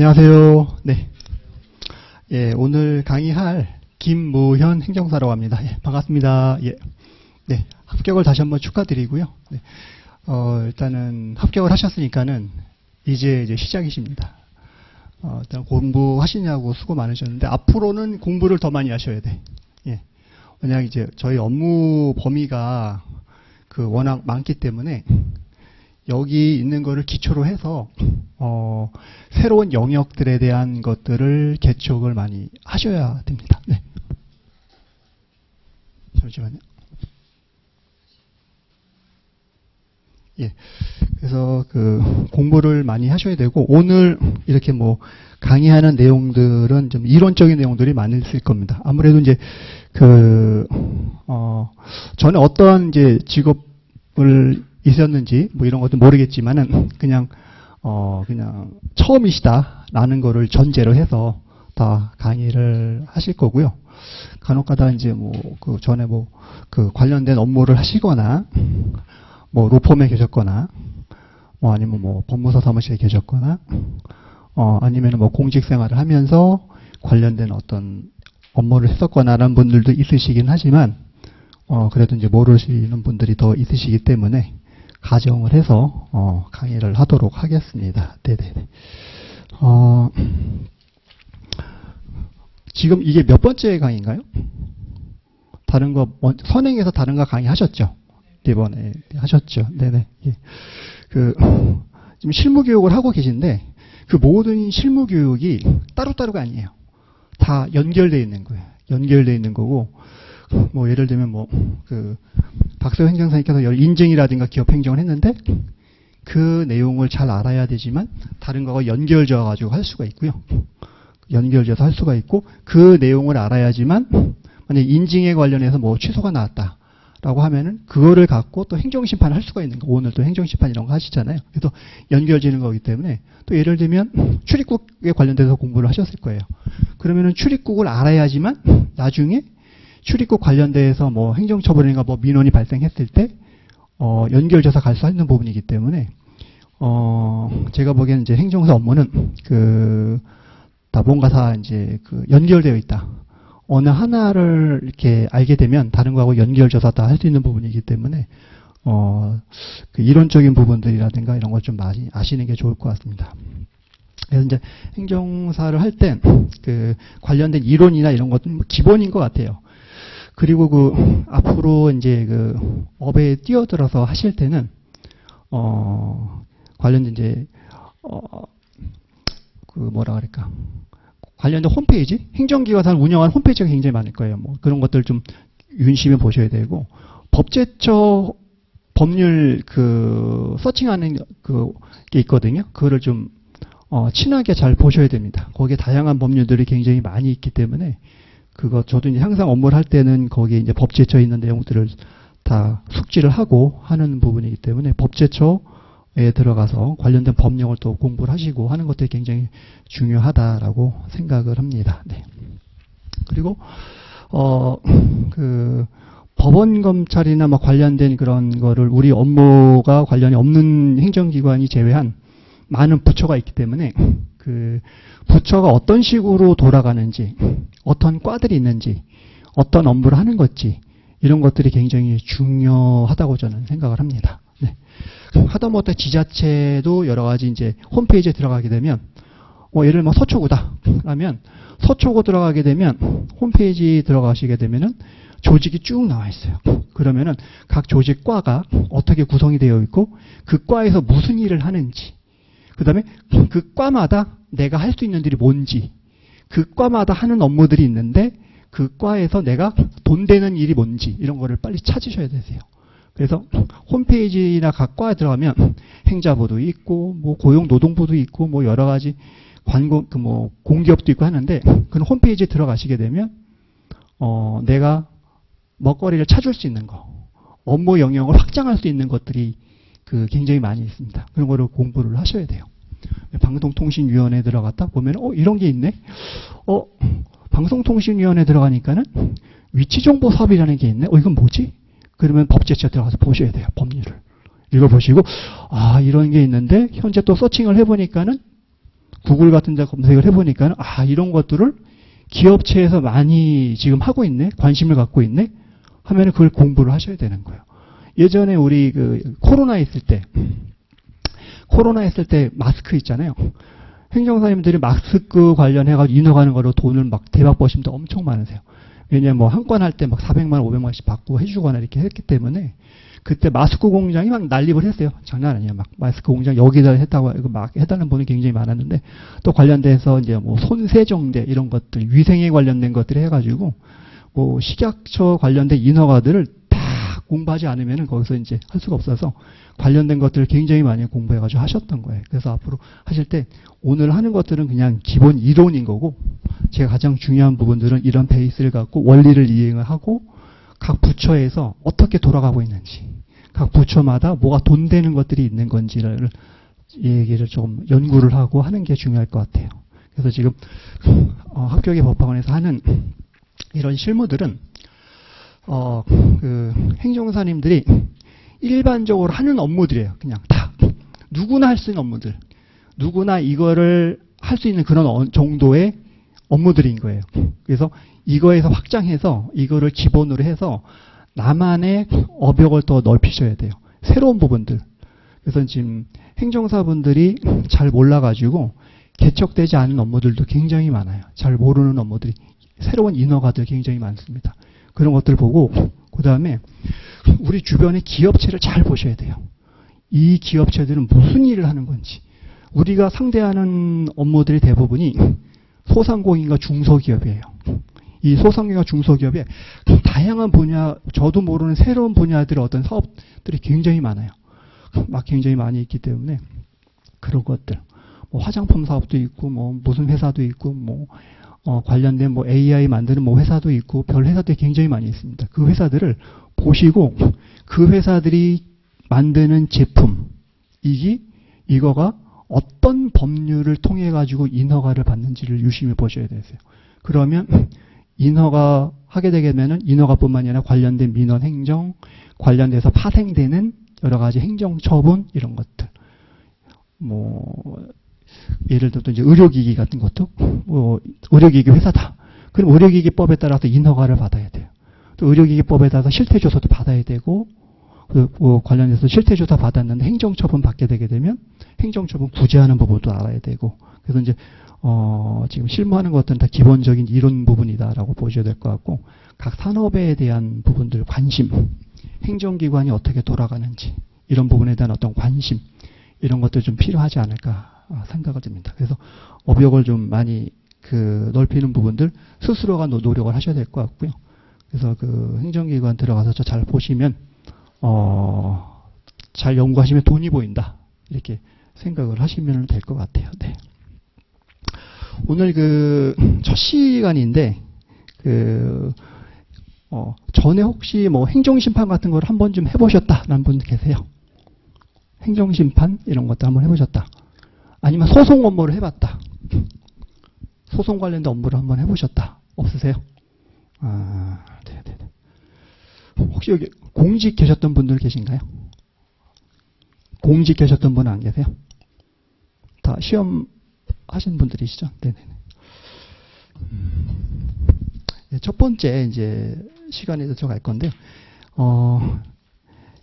안녕하세요. 네. 예, 오늘 강의할 김무현 행정사라고 합니다. 예, 반갑습니다. 예. 네. 합격을 다시 한번 축하드리고요. 네. 일단은 합격을 하셨으니까는 이제 시작이십니다. 일단 공부하시냐고 수고 많으셨는데 앞으로는 공부를 더 많이 하셔야 돼. 예. 왜냐하면 이제 저희 업무 범위가 워낙 많기 때문에 여기 있는 거를 기초로 해서 새로운 영역들에 대한 것들을 개척을 많이 하셔야 됩니다. 네. 잠시만요. 예. 그래서 공부를 많이 하셔야 되고 오늘 이렇게 강의하는 내용들은 좀 이론적인 내용들이 많을 겁니다. 아무래도 이제 저는 어떠한 이제 직업을 있었는지 이런 것도 모르겠지만은 그냥 처음이시다라는 거를 전제로 해서 다 강의를 하실 거고요. 간혹가다 이제 전에 관련된 업무를 하시거나 로펌에 계셨거나 아니면 법무사 사무실에 계셨거나 아니면 공직 생활을 하면서 관련된 어떤 업무를 했었거나라는 분들도 있으시긴 하지만 그래도 이제 모르시는 분들이 더 있으시기 때문에 가정을 해서 강의를 하도록 하겠습니다. 네네네. 지금 이게 몇 번째 강의인가요? 다른 거 선행에서 다른 거 강의 하셨죠? 이번에 하셨죠? 네네. 예. 지금 실무 교육을 하고 계신데 모든 실무 교육이 따로따로가 아니에요. 다 연결되어 있는 거예요. 연결되어 있는 거고 예를 들면 박세호 행정사님께서 인증이라든가 기업 행정을 했는데 그 내용을 잘 알아야 되지만 다른 거가 연결지어 가지고 할 수가 있고요. 연결지어서 할 수가 있고 그 내용을 알아야지만 만약 인증에 관련해서 취소가 나왔다라고 하면은 그거를 갖고 또 행정심판을 할 수가 있는 거. 오늘 또 행정심판 이런 거 하시잖아요. 그래서 연결지는 거기 때문에 또 예를 들면 출입국에 관련돼서 공부를 하셨을 거예요. 그러면은 출입국을 알아야지만 나중에 출입국 관련돼서 행정처벌인가 민원이 발생했을 때 연결져서 갈 수 있는 부분이기 때문에 제가 보기에는 이제 행정사 업무는 다 뭔가 다 이제 연결되어 있다. 어느 하나를 이렇게 알게 되면 다른 거하고 연결져서 다 할 수 있는 부분이기 때문에 이론적인 부분들이라든가 이런 걸 좀 많이 아시는 게 좋을 것 같습니다. 그래서 이제 행정사를 할 때 관련된 이론이나 이런 것도 기본인 것 같아요. 그리고 앞으로 이제 업에 뛰어들어서 하실 때는 관련된 이제 뭐라 그럴까 관련된 홈페이지 행정기관을 운영하는 홈페이지가 굉장히 많을 거예요. 그런 것들 좀 윤심해 보셔야 되고 법제처 법률 서칭하는 게 있거든요. 그거를 좀 친하게 잘 보셔야 됩니다. 거기에 다양한 법률들이 굉장히 많이 있기 때문에 저도 이제 항상 업무를 할 때는 거기에 이제 법제처에 있는 내용들을 다 숙지를 하고 하는 부분이기 때문에 법제처에 들어가서 관련된 법령을 또 공부를 하시고 하는 것들이 굉장히 중요하다라고 생각을 합니다. 네. 그리고, 법원 검찰이나 관련된 그런 거를 우리 업무가 관련이 없는 행정기관이 제외한 많은 부처가 있기 때문에 부처가 어떤 식으로 돌아가는지, 어떤 과들이 있는지, 어떤 업무를 하는 건지 이런 것들이 굉장히 중요하다고 저는 생각을 합니다. 네. 하다못해 지자체도 여러 가지 이제 홈페이지에 들어가게 되면 예를 들면 서초구다. 그러면 서초구 들어가게 되면 홈페이지 들어가시게 되면은 조직이 쭉 나와 있어요. 그러면은 각 조직과가 어떻게 구성이 되어 있고 그 과에서 무슨 일을 하는지 그 다음에 그 과마다 내가 할 수 있는 일이 뭔지 그 과마다 하는 업무들이 있는데 그 과에서 내가 돈 되는 일이 뭔지 이런 거를 빨리 찾으셔야 되세요. 그래서 홈페이지나 각 과에 들어가면 행자부도 있고 고용노동부도 있고 여러 가지 공기업도 있고 하는데 그런 홈페이지에 들어가시게 되면 내가 먹거리를 찾을 수 있는 거 업무 영역을 확장할 수 있는 것들이 굉장히 많이 있습니다. 그런 거를 공부를 하셔야 돼요. 방송통신위원회에 들어갔다 보면 이런 게 있네. 방송통신위원회에 들어가니까는 위치정보 사업이라는 게 있네. 이건 뭐지? 그러면 법제처에 들어가서 보셔야 돼요. 법률을 읽어보시고 이런 게 있는데 현재 또 서칭을 해보니까는 구글 같은 데 검색을 해보니까 이런 것들을 기업체에서 많이 지금 하고 있네, 관심을 갖고 있네 하면은 그걸 공부를 하셔야 되는 거예요. 예전에 우리 코로나 있을 때 마스크 있잖아요. 행정사님들이 마스크 관련해가지고 인허가하는 거로 돈을 막 대박 버신 분들 엄청 많으세요. 왜냐면 뭐 한 건 할 때 막 400만, 500만씩 받고 해주거나 이렇게 했기 때문에 그때 마스크 공장이 막 난립을 했어요. 장난 아니에요. 막 마스크 공장 여기다 했다고 막 해달라는 분이 굉장히 많았는데 또 관련돼서 이제 뭐 손세정제 이런 것들 위생에 관련된 것들 해가지고 뭐 식약처 관련된 인허가들을 다 공부하지 않으면은 거기서 이제 할 수가 없어서 관련된 것들을 굉장히 많이 공부해가지고 하셨던 거예요. 그래서 앞으로 하실 때 오늘 하는 것들은 그냥 기본 이론인 거고 제가 가장 중요한 부분들은 이런 베이스를 갖고 원리를 이행을 하고 각 부처에서 어떻게 돌아가고 있는지, 각 부처마다 뭐가 돈 되는 것들이 있는 건지를 얘기를 좀 연구를 하고 하는 게 중요할 것 같아요. 그래서 지금 합격의 법학원에서 하는 이런 실무들은 행정사님들이 일반적으로 하는 업무들이에요. 그냥 다 누구나 할 수 있는 업무들, 누구나 이거를 할 수 있는 그런 정도의 업무들인 거예요. 그래서 이거에서 확장해서 이거를 기본으로 해서 나만의 업역을 더 넓히셔야 돼요. 새로운 부분들. 그래서 지금 행정사분들이 잘 몰라가지고 개척되지 않은 업무들도 굉장히 많아요. 잘 모르는 업무들이 새로운 인허가들 굉장히 많습니다. 그런 것들 보고 그 다음에 우리 주변의 기업체를 잘 보셔야 돼요. 이 기업체들은 무슨 일을 하는 건지. 우리가 상대하는 업무들이 대부분이 소상공인과 중소기업이에요. 이 소상공인과 중소기업에 다양한 분야, 저도 모르는 새로운 분야들의 어떤 사업들이 굉장히 많아요. 막 굉장히 많이 있기 때문에 그런 것들. 뭐 화장품 사업도 있고, 뭐 무슨 회사도 있고, 뭐 관련된 뭐 AI 만드는 뭐 회사도 있고, 별 회사들이 굉장히 많이 있습니다. 그 회사들을 보시고 그 회사들이 만드는 제품, 이거가 어떤 법률을 통해 가지고 인허가를 받는지를 유심히 보셔야 되세요. 그러면 인허가 하게 되면은 인허가뿐만이 아니라 관련된 민원 행정, 관련돼서 파생되는 여러 가지 행정 처분 이런 것들. 뭐 예를 들어 이제 의료기기 같은 것도 뭐 의료기기 회사다. 그럼 의료기기법에 따라서 인허가를 받아야 돼요. 또 의료기기법에 따라서 실태조사도 받아야 되고 관련해서 실태조사 받았는데 행정처분 받게 되게 되면 행정처분 구제하는 부분도 알아야 되고 그래서 이제 지금 실무하는 것들은 다 기본적인 이론 부분이다라고 보셔야 될 것 같고 각 산업에 대한 부분들 관심, 행정기관이 어떻게 돌아가는지 이런 부분에 대한 어떤 관심 이런 것들 좀 필요하지 않을까 생각을 듭니다. 그래서 업역을 좀 많이 넓히는 부분들 스스로가 노력을 하셔야 될 것 같고요. 그래서 행정기관 들어가서 잘 보시면 잘 연구하시면 돈이 보인다. 이렇게 생각을 하시면 될 것 같아요. 네. 오늘 첫 시간인데, 전에 혹시 뭐 행정심판 같은 걸 한번 좀 해보셨다라는 분 계세요? 행정심판? 이런 것도 한번 해보셨다. 아니면 소송 업무를 해봤다. 소송 관련된 업무를 한번 해보셨다. 없으세요? 네네네. 혹시 여기 공직 계셨던 분들 계신가요? 공직 계셨던 분 안 계세요? 다 시험 하신 분들이시죠? 네네네. 첫 번째 이제 시간에 들어갈 건데요.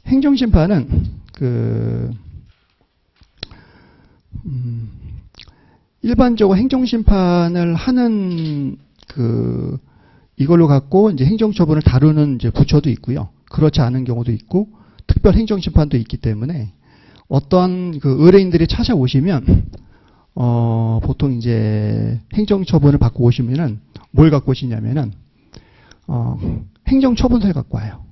행정심판은 일반적으로 행정심판을 하는 이걸로 갖고 이제 행정처분을 다루는 이제 부처도 있고요. 그렇지 않은 경우도 있고 특별 행정심판도 있기 때문에 어떤 의뢰인들이 찾아오시면 보통 이제 행정처분을 받고 오시면은 뭘 갖고 오시냐면은 행정처분서를 갖고 와요.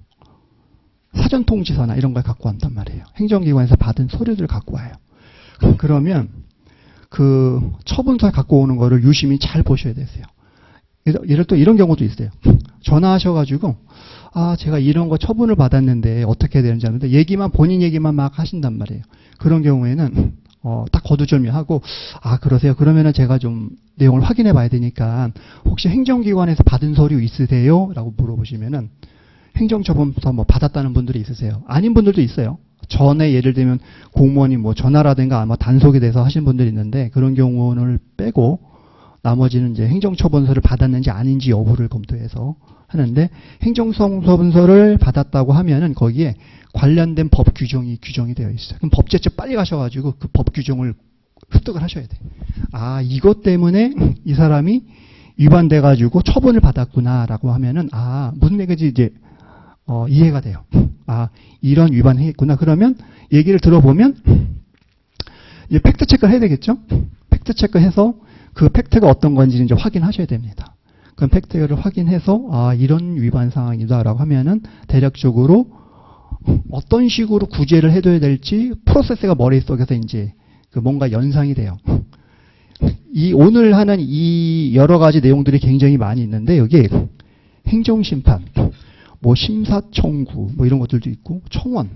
사전통지서나 이런 걸 갖고 왔단 말이에요. 행정기관에서 받은 서류들을 갖고 와요. 그러면 처분서를 갖고 오는 거를 유심히 잘 보셔야 되세요. 예를 들어 이런 경우도 있어요. 전화하셔가지고 제가 이런 거 처분을 받았는데 어떻게 되는지 아는데 본인 얘기만 막 하신단 말이에요. 그런 경우에는 딱 거두절미하고 그러세요. 그러면은 제가 좀 내용을 확인해 봐야 되니까 혹시 행정기관에서 받은 서류 있으세요? 라고 물어보시면은 행정처분서 뭐 받았다는 분들이 있으세요. 아닌 분들도 있어요. 전에 예를 들면 공무원이 뭐 전화라든가 아마 단속에 대해서 하신 분들이 있는데 그런 경우를 빼고 나머지는 이제 행정처분서를 받았는지 아닌지 여부를 검토해서 하는데 행정처분서를 받았다고 하면은 거기에 관련된 법 규정이 되어 있어요. 그럼 법제처 빨리 가셔가지고 그 법 규정을 습득을 하셔야 돼요. 아, 이것 때문에 이 사람이 위반돼가지고 처분을 받았구나라고 하면은 아, 무슨 얘기인지 이제 이해가 돼요. 아, 이런 위반을 했구나. 그러면 얘기를 들어보면 이제 팩트 체크를 해야 되겠죠? 팩트 체크해서 그 팩트가 어떤 건지 이제 확인하셔야 됩니다. 그럼 팩트를 확인해서 아, 이런 위반 상황이다라고 하면은 대략적으로 어떤 식으로 구제를 해둬야 될지 프로세스가 머릿속에서 이제 그 뭔가 연상이 돼요. 이 오늘 하는 이 여러 가지 내용들이 굉장히 많이 있는데 여기 행정심판, 뭐 심사청구 뭐 이런 것들도 있고 청원,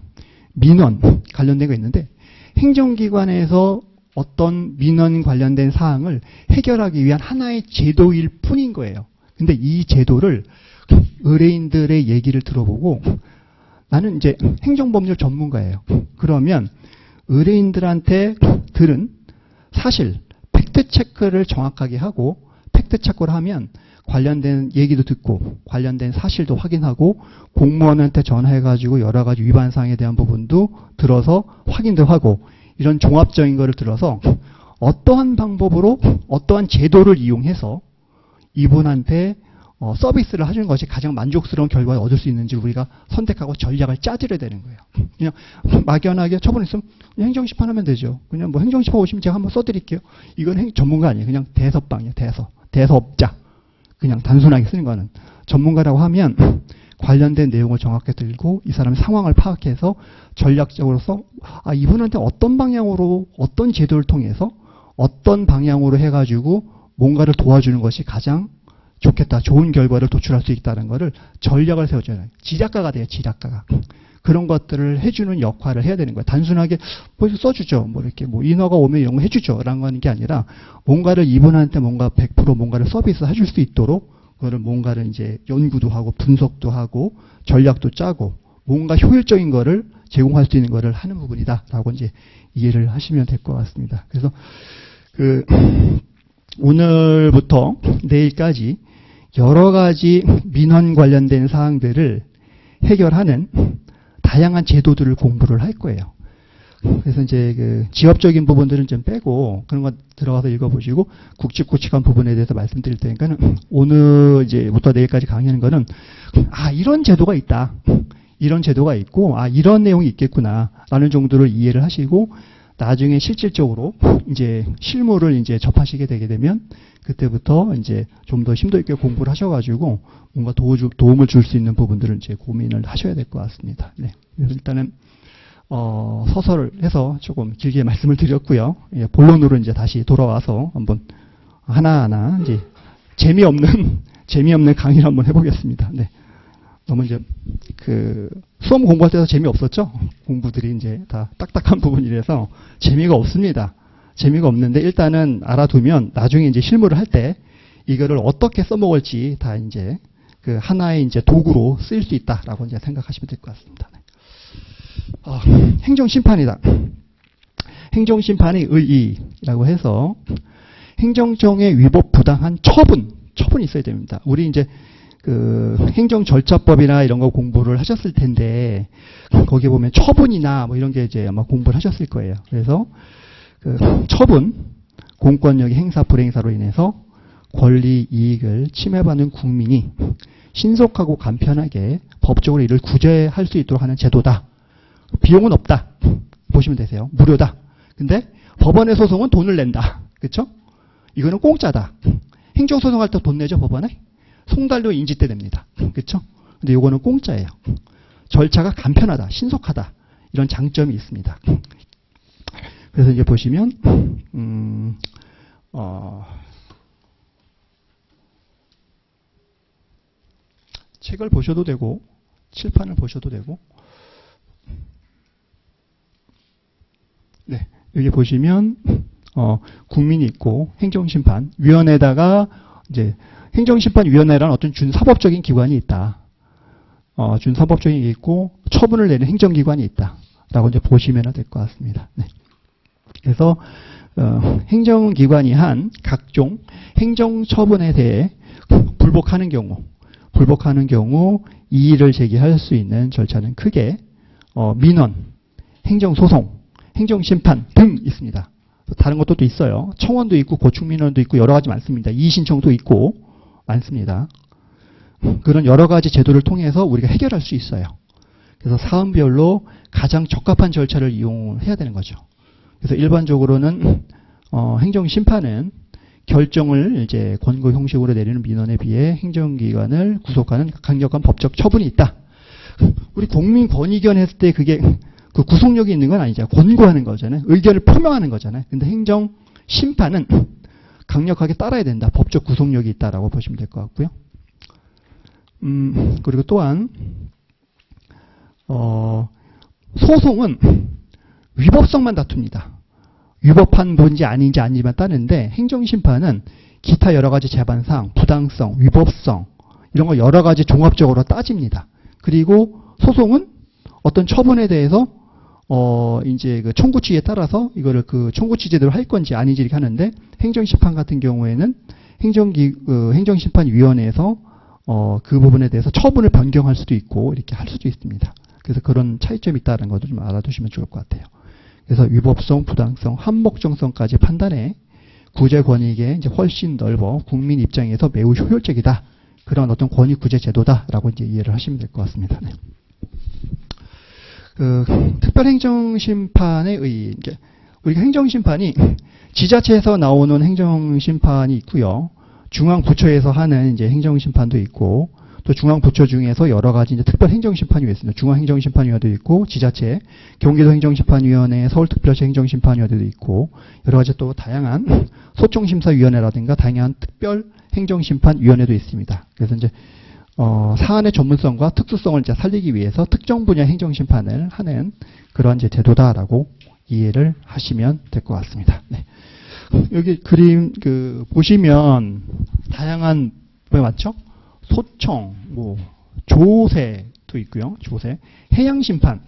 민원 관련된 거 있는데 행정기관에서 어떤 민원 관련된 사항을 해결하기 위한 하나의 제도일 뿐인 거예요. 근데 이 제도를 의뢰인들의 얘기를 들어보고 나는 이제 행정법률 전문가예요. 그러면 의뢰인들한테 들은 사실 팩트 체크를 정확하게 하고 팩트 체크를 하면 관련된 얘기도 듣고 관련된 사실도 확인하고 공무원한테 전화해가지고 여러 가지 위반 사항에 대한 부분도 들어서 확인도 하고 이런 종합적인 거를 들어서 어떠한 방법으로 어떠한 제도를 이용해서 이분한테 서비스를 해주는 것이 가장 만족스러운 결과를 얻을 수 있는지 우리가 선택하고 전략을 짜드려야 되는 거예요. 그냥 막연하게 처분했으면 그냥 행정심판하면 되죠. 그냥 뭐 행정심판 오시면 제가 한번 써드릴게요. 이건 전문가 아니에요. 그냥 대서방이에요. 대서업자. 그냥 단순하게 쓰는 거는. 전문가라고 하면 관련된 내용을 정확히 들고 이 사람의 상황을 파악해서 전략적으로서 아, 이분한테 어떤 방향으로 어떤 제도를 통해서 어떤 방향으로 해가지고 뭔가를 도와주는 것이 가장 좋겠다. 좋은 결과를 도출할 수 있다는 것을 전략을 세워줘야 돼요. 지략가가 돼요. 지략가가. 그런 것들을 해주는 역할을 해야 되는 거예요. 단순하게 뭐 써주죠. 뭐 이렇게 뭐 인허가 오면 이런 거 해주죠. 라는 거는 게 아니라 뭔가를 이분한테 뭔가 100% 뭔가를 서비스 해줄 수 있도록 그거를 뭔가를 이제 연구도 하고 분석도 하고 전략도 짜고 뭔가 효율적인 거를 제공할 수 있는 거를 하는 부분이다라고 이제 이해를 하시면 될 것 같습니다. 그래서 오늘부터 내일까지 여러 가지 민원 관련된 사항들을 해결하는 다양한 제도들을 공부를 할 거예요. 그래서 이제 그 지엽적인 부분들은 좀 빼고 그런 거 들어가서 읽어보시고 굵직굵직한 부분에 대해서 말씀드릴 테니까는 오늘 이제부터 내일까지 강의하는 거는 아, 이런 제도가 있다. 이런 제도가 있고 아, 이런 내용이 있겠구나라는 정도를 이해를 하시고 나중에 실질적으로 이제 실무를 이제 접하시게 되게 되면 그때부터 이제 좀 더 심도 있게 공부를 하셔가지고 뭔가 도움을 줄 수 있는 부분들을 이제 고민을 하셔야 될 것 같습니다. 네. 그래서 일단은 서설을 해서 조금 길게 말씀을 드렸고요. 예, 본론으로 이제 다시 돌아와서 한번 하나하나 이제 재미없는 강의를 한번 해보겠습니다. 네. 너무 이제 수험 공부할 때도 재미없었죠? 공부들이 이제 다 딱딱한 부분이라서 재미가 없습니다. 재미가 없는데 일단은 알아두면 나중에 이제 실무를 할 때 이거를 어떻게 써먹을지 다 이제 그 하나의 이제 도구로 쓰일 수 있다라고 이제 생각하시면 될 것 같습니다. 행정심판이다. 행정심판의 의의라고 해서 행정정의 위법 부당한 처분이 있어야 됩니다. 우리 이제 행정절차법이나 이런 거 공부를 하셨을 텐데 거기에 보면 처분이나 뭐 이런 게 이제 아마 공부를 하셨을 거예요. 그래서 처분, 공권력의 행사 불행사로 인해서 권리 이익을 침해받는 국민이 신속하고 간편하게 법적으로 이를 구제할 수 있도록 하는 제도다. 비용은 없다. 보시면 되세요. 무료다. 근데 법원의 소송은 돈을 낸다. 그렇죠? 이거는 공짜다. 행정소송할 때 돈 내죠, 법원에? 송달료 인지 때 냅니다. 그렇죠? 근데 이거는 공짜예요. 절차가 간편하다, 신속하다. 이런 장점이 있습니다. 그래서 이제 보시면 책을 보셔도 되고 칠판을 보셔도 되고 네, 여기 보시면 국민이 있고 행정심판 위원회에다가 이제 행정심판위원회라는 어떤 준사법적인 기관이 있다. 준사법적인 게 있고 처분을 내는 행정기관이 있다. 라고 이제 보시면 될 것 같습니다. 네. 그래서 행정기관이 한 각종 행정처분에 대해 불복하는 경우 이의를 제기할 수 있는 절차는 크게 민원, 행정소송, 행정심판 등 있습니다. 다른 것도 또 있어요. 청원도 있고 고충민원도 있고 여러 가지 많습니다. 이의신청도 있고 많습니다. 그런 여러 가지 제도를 통해서 우리가 해결할 수 있어요. 그래서 사안별로 가장 적합한 절차를 이용해야 되는 거죠. 그래서 일반적으로는 행정심판은 결정을 이제 권고 형식으로 내리는 민원에 비해 행정기관을 구속하는 강력한 법적 처분이 있다. 우리 국민권익위원 했을 때 그게 그 구속력이 있는 건 아니죠. 권고하는 거잖아요. 의견을 표명하는 거잖아요. 근데 행정심판은 강력하게 따라야 된다. 법적 구속력이 있다라고 보시면 될 것 같고요. 그리고 또한 소송은 위법성만 다툽니다. 위법한 뭔지 아닌지 아니지만 따는데 행정심판은 기타 여러 가지 재반상, 부당성, 위법성 이런 거 여러 가지 종합적으로 따집니다. 그리고 소송은 어떤 처분에 대해서 이제 그 청구 취지에 따라서 이거를 그 청구 취지대로 할 건지 아닌지 이렇게 하는데 행정심판 같은 경우에는 행정심판위원회에서 그 부분에 대해서 처분을 변경할 수도 있고 이렇게 할 수도 있습니다. 그래서 그런 차이점이 있다는 것도 좀 알아두시면 좋을 것 같아요. 그래서 위법성, 부당성, 한목적성까지 판단해 구제 권익에 이제 훨씬 넓어 국민 입장에서 매우 효율적이다. 그런 어떤 권익 구제 제도다라고 이제 이해를 하시면 될 것 같습니다. 네. 특별행정심판에 이제 우리가 행정심판이 지자체에서 나오는 행정심판이 있고요. 중앙부처에서 하는 이제 행정심판도 있고 또 중앙부처 중에서 여러 가지 이제 특별행정심판위가 있습니다. 중앙행정심판위원회도 있고 지자체, 경기도행정심판위원회, 서울특별시 행정심판위원회도 있고 여러 가지 또 다양한 소총심사위원회라든가 다양한 특별행정심판위원회도 있습니다. 그래서 이제 사안의 전문성과 특수성을 이제 살리기 위해서 특정 분야 행정심판을 하는 그런 이제 제도다라고 이해를 하시면 될 것 같습니다. 네. 여기 그림 보시면 다양한 왜 맞죠? 소청, 조세도 있고요. 조세, 해양심판.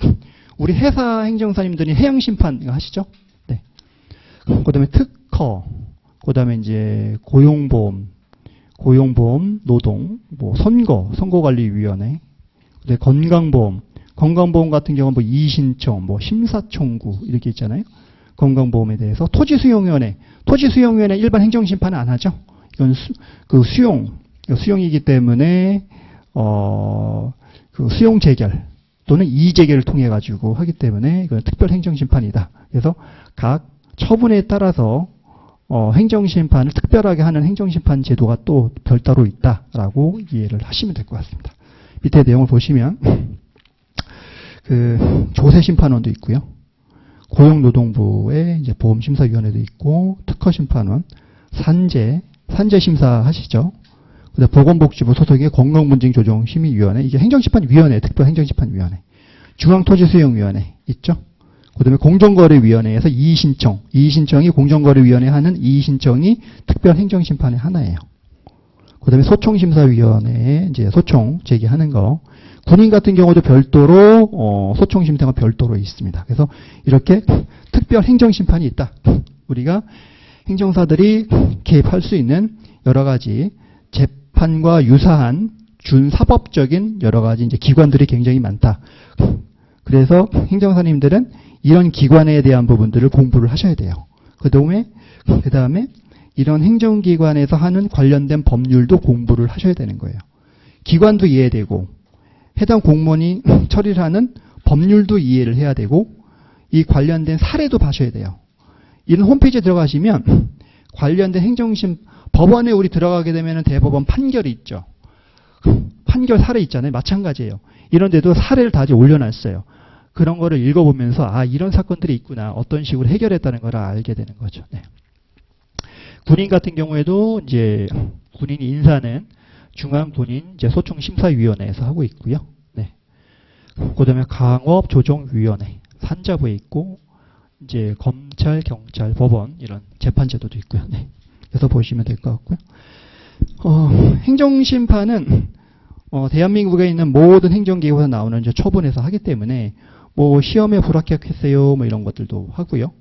우리 회사 행정사님들이 해양심판 이거 하시죠? 네. 그다음에 특허, 그다음에 이제 고용보험, 노동, 선거관리위원회, 그다음에 건강보험 같은 경우는 이의신청, 심사청구 이렇게 있잖아요. 건강보험에 대해서 토지수용위원회 일반 행정심판은 안 하죠. 이건 수용이기 때문에 그 수용 재결 또는 이의 재결을 통해 가지고 하기 때문에 이건 특별행정심판이다. 그래서 각 처분에 따라서 행정심판을 특별하게 하는 행정심판 제도가 또 별도로 있다라고 이해를 하시면 될 것 같습니다. 밑에 내용을 보시면 그 조세심판원도 있고요. 고용노동부의 이제 보험심사위원회도 있고 특허심판원, 산재심사 하시죠. 그다음 보건복지부 소속의 건강문제조정심의위원회, 이게 행정심판위원회, 특별행정심판위원회, 중앙토지수용위원회 있죠. 그다음에 공정거래위원회에서 이의신청이 공정거래위원회 하는 이의신청이 특별행정심판의 하나예요. 그다음에 소총심사위원회에 이제 소총 제기하는 거, 군인 같은 경우도 별도로 소총심사가 별도로 있습니다. 그래서 이렇게 특별행정심판이 있다. 우리가 행정사들이 개입할 수 있는 여러 가지 재판과 유사한 준사법적인 여러 가지 이제 기관들이 굉장히 많다. 그래서 행정사님들은 이런 기관에 대한 부분들을 공부를 하셔야 돼요. 그 다음에 이런 행정기관에서 하는 관련된 법률도 공부를 하셔야 되는 거예요. 기관도 이해되고 해당 공무원이 처리를 하는 법률도 이해를 해야 되고 이 관련된 사례도 봐셔야 돼요. 이런 홈페이지에 들어가시면 관련된 법원에 우리 들어가게 되면 대법원 판결이 있죠. 판결 사례 있잖아요. 마찬가지예요. 이런 데도 사례를 다 올려놨어요. 그런 거를 읽어보면서 이런 사건들이 있구나. 어떤 식으로 해결했다는 걸 알게 되는 거죠. 네. 군인 같은 경우에도 이제 군인 인사는 중앙군인 이제 소총심사위원회에서 하고 있고요. 네. 그다음에 강업조정위원회 산자부에 있고 이제 검찰, 경찰, 법원 이런 재판제도도 있고요. 네. 그래서 보시면 될 것 같고요. 행정심판은 대한민국에 있는 모든 행정기구에서 나오는 이제 처분에서 하기 때문에 뭐 시험에 불합격했어요, 뭐 이런 것들도 하고요.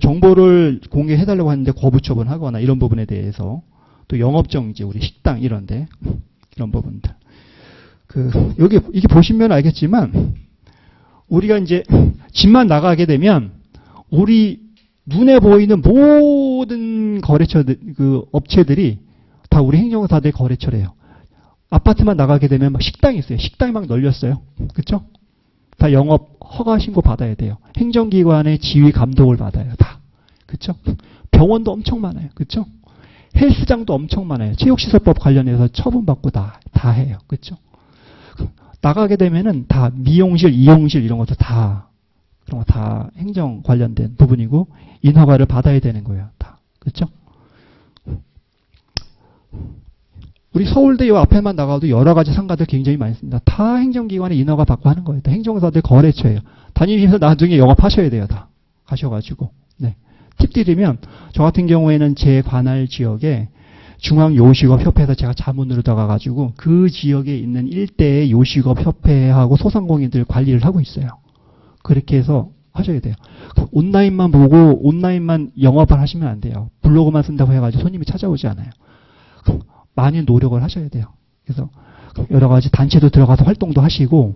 정보를 공개해달라고 하는데 거부 처분하거나 이런 부분에 대해서 또 영업정지, 우리 식당 이런데 이런 부분들. 이게 보시면 알겠지만 우리가 이제 집만 나가게 되면 우리 눈에 보이는 모든 거래처들, 업체들이 다 우리 행정사들 거래처래요. 아파트만 나가게 되면 막 식당이 있어요. 식당이 막 널렸어요. 그쵸? 다 영업 허가 신고 받아야 돼요. 행정기관의 지휘 감독을 받아요. 다. 그쵸? 병원도 엄청 많아요. 그쵸? 헬스장도 엄청 많아요. 체육시설법 관련해서 처분받고 다 해요. 그쵸? 나가게 되면은 다 미용실, 이용실 이런 것도 다, 그런 거 다 행정 관련된 부분이고, 인허가를 받아야 되는 거예요. 다. 그쵸? 우리 서울대 요 앞에만 나가도 여러 가지 상가들 굉장히 많이 있습니다. 다 행정기관에 인허가 받고 하는 거예요. 다 행정사들 거래처예요. 다니시면서 나중에 영업하셔야 돼요. 다. 가셔가지고. 네. 팁 드리면, 저 같은 경우에는 제 관할 지역에 중앙요식업협회에서 제가 자문으로 들어가가지고 그 지역에 있는 일대의 요식업협회하고 소상공인들 관리를 하고 있어요. 그렇게 해서 하셔야 돼요. 온라인만 보고 온라인만 영업을 하시면 안 돼요. 블로그만 쓴다고 해가지고 손님이 찾아오지 않아요. 많이 노력을 하셔야 돼요. 그래서 여러 가지 단체도 들어가서 활동도 하시고,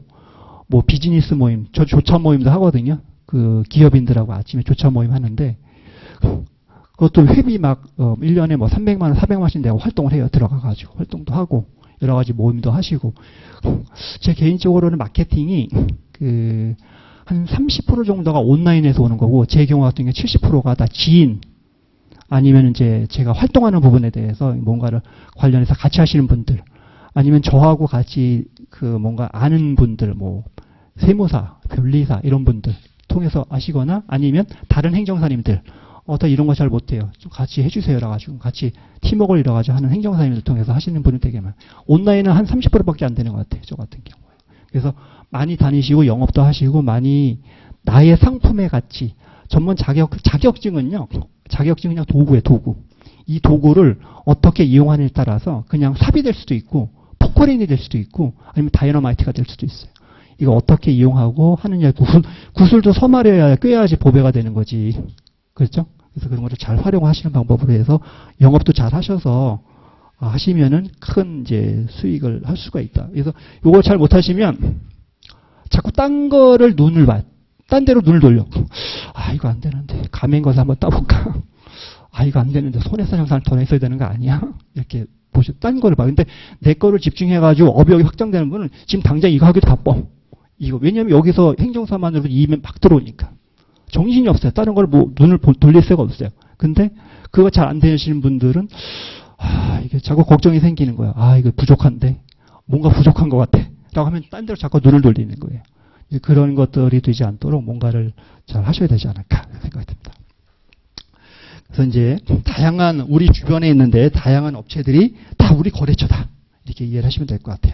뭐 비즈니스 모임, 저 조차 모임도 하거든요. 그 기업인들하고 아침에 조차 모임 하는데, 그것도 회비 막 1년에 뭐 300만 원, 400만 원씩 내고 활동을 해요. 들어가가지고 활동도 하고 여러 가지 모임도 하시고. 제 개인적으로는 마케팅이 한 30% 정도가 온라인에서 오는 거고, 제 경우 같은 경우 70%가 다 지인 아니면 이제 제가 활동하는 부분에 대해서 뭔가를 관련해서 같이 하시는 분들, 아니면 저하고 같이 뭔가 아는 분들, 뭐 세무사, 변리사 이런 분들 통해서 아시거나, 아니면 다른 행정사님들, 더 이런 거 잘 못해요. 좀 같이 해주세요라 가지고 같이 팀워크를 이뤄가지고 하는 행정사님들 통해서 하시는 분이 되게 많아요. 온라인은 한 30%밖에 안 되는 것 같아요. 저 같은 경우에. 그래서 많이 다니시고 영업도 하시고, 많이 나의 상품의 가치, 전문 자격증은요. 자격증은 그냥 도구예요. 도구. 이 도구를 어떻게 이용하느냐에 따라서 그냥 삽이 될 수도 있고, 포크레인이 될 수도 있고, 아니면 다이너마이트가 될 수도 있어요. 이거 어떻게 이용하고 하느냐. 구슬도 서말해야 꿰야지 보배가 되는 거지. 그렇죠? 그래서 그런 거를 잘 활용하시는 방법으로 해서 영업도 잘 하셔서 하시면은 큰 이제 수익을 할 수가 있다. 그래서 이거 잘 못하시면 자꾸 딴 거를 딴 데로 눈을 돌려. 이거 안 되는데 가맹거사 한번 따볼까? 이거 안 되는데 손해사정산을 더 냈어야 되는 거 아니야? 이렇게 딴 거를 봐. 근데 내 거를 집중해가지고 업역이 확장되는 분은 지금 당장 이거 하기도 바빠. 왜냐면 여기서 행정사만으로 이면 막 들어오니까. 정신이 없어요. 다른 걸 눈을 돌릴 새가 없어요. 근데 그거 잘 안 되시는 분들은 이게 자꾸 걱정이 생기는 거야. 이거 부족한데 뭔가 부족한 것 같아 라고 하면 딴 데로 자꾸 눈을 돌리는 거예요. 그런 것들이 되지 않도록 뭔가를 잘 하셔야 되지 않을까 생각이 듭니다. 그래서 이제 다양한 우리 주변에 있는데 다양한 업체들이 다 우리 거래처다 이렇게 이해를 하시면 될 것 같아요.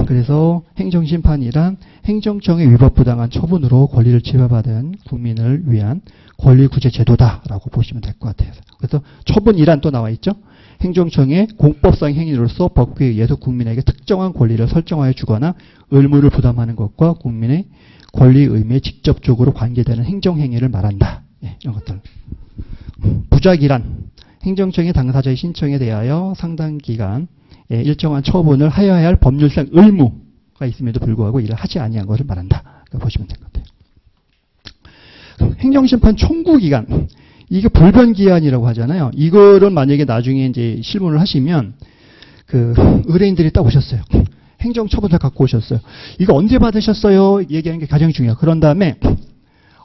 그래서 행정심판이란 행정청의 위법부당한 처분으로 권리를 지배받은 국민을 위한 권리구제제도다라고 보시면 될 것 같아요. 그래서 처분이란 또 나와 있죠. 행정청의 공법상 행위로서 법규에 의해서 국민에게 특정한 권리를 설정하여 주거나 의무를 부담하는 것과 국민의 권리 의무에 직접적으로 관계되는 행정행위를 말한다. 이런 것들. 부작이란 행정청의 당사자의 신청에 대하여 상당 기간 일정한 처분을 하여야 할 법률상 의무가 있음에도 불구하고 이를 하지 아니한 것을 말한다. 보시면 될 것 같아요. 행정심판 청구기간. 이게 불변기한이라고 하잖아요. 이거를 만약에 나중에 이제 실문을 하시면 의뢰인들이 딱 오셨어요. 행정처분서 갖고 오셨어요. 이거 언제 받으셨어요? 얘기하는 게 가장 중요해요. 그런 다음에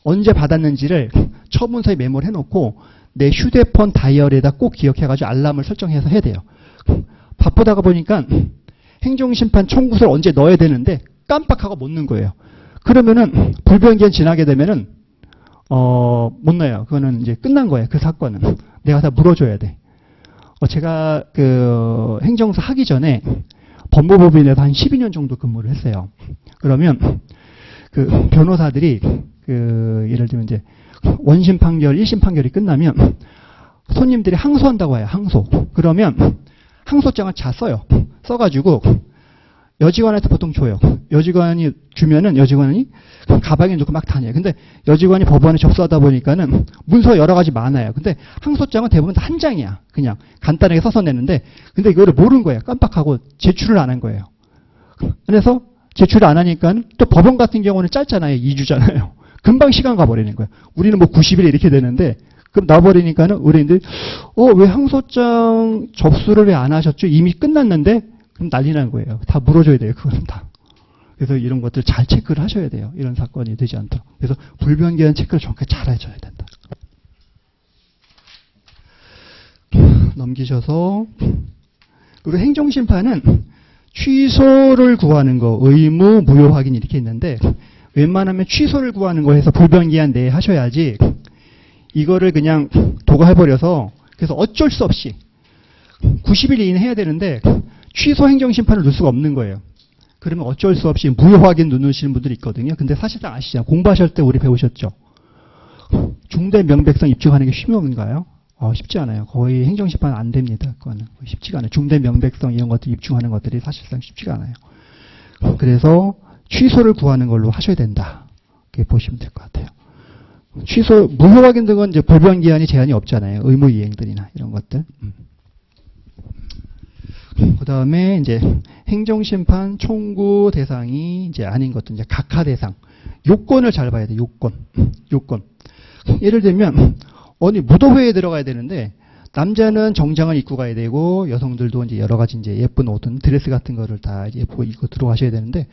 언제 받았는지를 처분서에 메모를 해놓고 내 휴대폰 다이얼에다 꼭 기억해가지고 알람을 설정해서 해야 돼요. 바쁘다가 보니까 행정심판 청구서를 언제 넣어야 되는데 깜빡하고 못 넣은 거예요. 그러면은 불변기한 지나게 되면은 못 넣어요. 그거는 이제 끝난 거예요. 그 사건은 내가 다 물어줘야 돼. 제가 행정사 하기 전에 법무법인에서 한 12년 정도 근무를 했어요. 그러면 변호사들이 예를 들면 이제 원심 판결, 1심 판결이 끝나면 손님들이 항소한다고 해요. 항소. 그러면 항소장을 써요. 써가지고 여직원한테 보통 줘요. 여직원이 주면은 여직원이 가방에 넣고 막 다녀요. 근데 여직원이 법원에 접수하다 보니까는 문서 여러 가지 많아요. 근데 항소장은 대부분 다 한 장이야. 그냥 간단하게 써서 내는데, 근데 이거를 모르는 거예요. 깜빡하고 제출을 안 한 거예요. 그래서 제출을 안 하니까 또 법원 같은 경우는 짧잖아요. 2주잖아요. 금방 시간 가버리는 거예요. 우리는 뭐 90일에 이렇게 되는데, 그럼 나버리니까는 의뢰인들이, 왜 항소장 접수를 왜 안 하셨죠? 이미 끝났는데? 그럼 난리 난 거예요. 다 물어줘야 돼요. 그거는 다. 그래서 이런 것들 잘 체크를 하셔야 돼요. 이런 사건이 되지 않도록. 그래서 불변기한 체크를 정확히 잘 해줘야 된다. 넘기셔서, 그리고 행정심판은 취소를 구하는 거, 의무, 무효 확인 이렇게 있는데, 웬만하면 취소를 구하는 거 해서 불변기한 내에 하셔야지, 이거를 그냥 도과해버려서, 그래서 어쩔 수 없이 90일 이내에 해야 되는데, 취소 행정심판을 넣을 수가 없는 거예요. 그러면 어쩔 수 없이 무효 확인 누르시는 분들이 있거든요. 근데 사실상 아시죠? 공부하실 때 우리 배우셨죠? 중대 명백성 입증하는 게 쉬운가요? 쉽지 않아요. 거의 행정심판 안 됩니다. 그거는 쉽지가 않아요. 중대 명백성 이런 것들 입증하는 것들이 사실상 쉽지가 않아요. 그래서 취소를 구하는 걸로 하셔야 된다. 이렇게 보시면 될 것 같아요. 취소, 무효 확인 등은 이제 불변기한이 제한이 없잖아요. 의무 이행들이나 이런 것들. 그 다음에 이제 행정심판 청구 대상이 이제 아닌 것들, 이제 각하 대상. 요건을 잘 봐야 돼, 요건. 예를 들면, 어디 무도회에 들어가야 되는데, 남자는 정장을 입고 가야 되고, 여성들도 이제 여러 가지 이제 예쁜 옷은 드레스 같은 거를 다 입고 들어가셔야 되는데,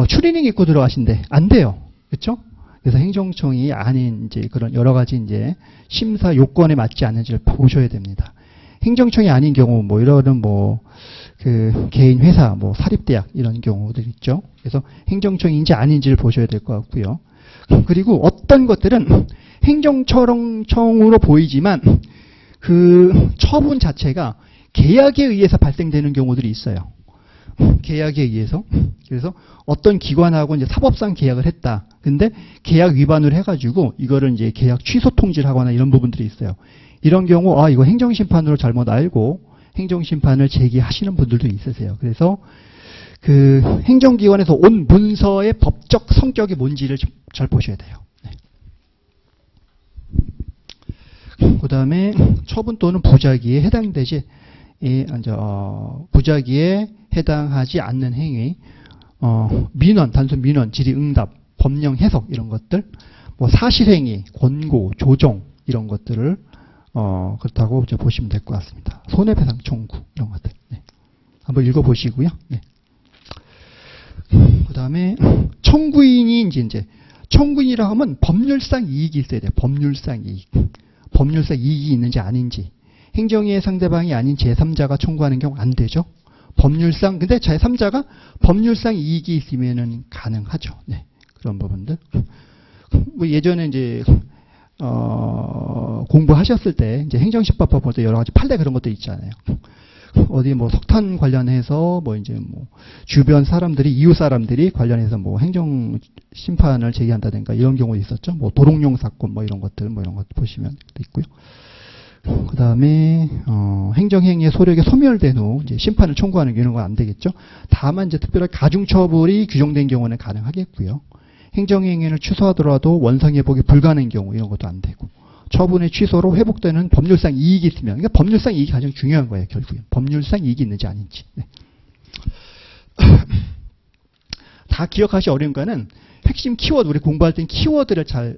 추리닝 입고 들어가신대. 안 돼요. 그렇죠? 그래서 행정청이 아닌 이제 그런 여러 가지 이제 심사 요건에 맞지 않는지를 보셔야 됩니다. 행정청이 아닌 경우, 뭐, 이런 개인 회사, 뭐, 사립대학, 이런 경우들 있죠. 그래서 행정청인지 아닌지를 보셔야 될 것 같고요. 그리고 어떤 것들은 행정청으로 보이지만, 그 처분 자체가 계약에 의해서 발생되는 경우들이 있어요. 계약에 의해서. 그래서 어떤 기관하고 이제 사법상 계약을 했다. 근데 계약 위반을 해가지고, 이거를 이제 계약 취소 통지를 하거나 이런 부분들이 있어요. 이런 경우 이거 행정심판으로 잘못 알고 행정심판을 제기하시는 분들도 있으세요. 그래서 그 행정기관에서 온 문서의 법적 성격이 뭔지를 잘 보셔야 돼요. 네. 그 다음에 처분 또는 부작위에 해당되지 부작위에 해당하지 않는 행위, 민원, 단순 민원, 질의응답, 법령 해석 이런 것들, 뭐 사실행위, 권고, 조정 이런 것들을 그렇다고 이제 보시면 될 것 같습니다. 손해배상 청구 이런 것들. 네. 한번 읽어보시고요. 네. 그 다음에 청구인이 이제 청구인이라 하면 법률상 이익이 있어야 돼요. 법률상 이익. 법률상 이익이 있는지 아닌지. 행정위의 상대방이 아닌 제3자가 청구하는 경우 안 되죠. 법률상, 근데 제3자가 법률상 이익이 있으면은 가능하죠. 네. 그런 부분들. 뭐 예전에 이제 공부하셨을 때, 이제 행정심판법 볼 때 여러 가지 판례 그런 것도 있잖아요. 어디 뭐 석탄 관련해서 뭐 이제 뭐 주변 사람들이, 이웃 사람들이 관련해서 뭐 행정심판을 제기한다든가 이런 경우 있었죠. 뭐 도롱뇽 사건 뭐 이런 것들 보시면 있고요. 그 다음에, 행정행위의 소력이 소멸된 후 이제 심판을 청구하는 이런 건 안 되겠죠. 다만 이제 특별하게 가중처벌이 규정된 경우는 가능하겠고요. 행정행위를 취소하더라도 원상회복이 불가능한 경우 이런 것도 안 되고, 처분의 취소로 회복되는 법률상 이익이 있으면, 그러니까 법률상 이익이 가장 중요한 거예요. 결국엔 법률상 이익이 있는지 아닌지. 네. 다 기억하기 어려운 거는 핵심 키워드, 우리 공부할 땐 키워드를 잘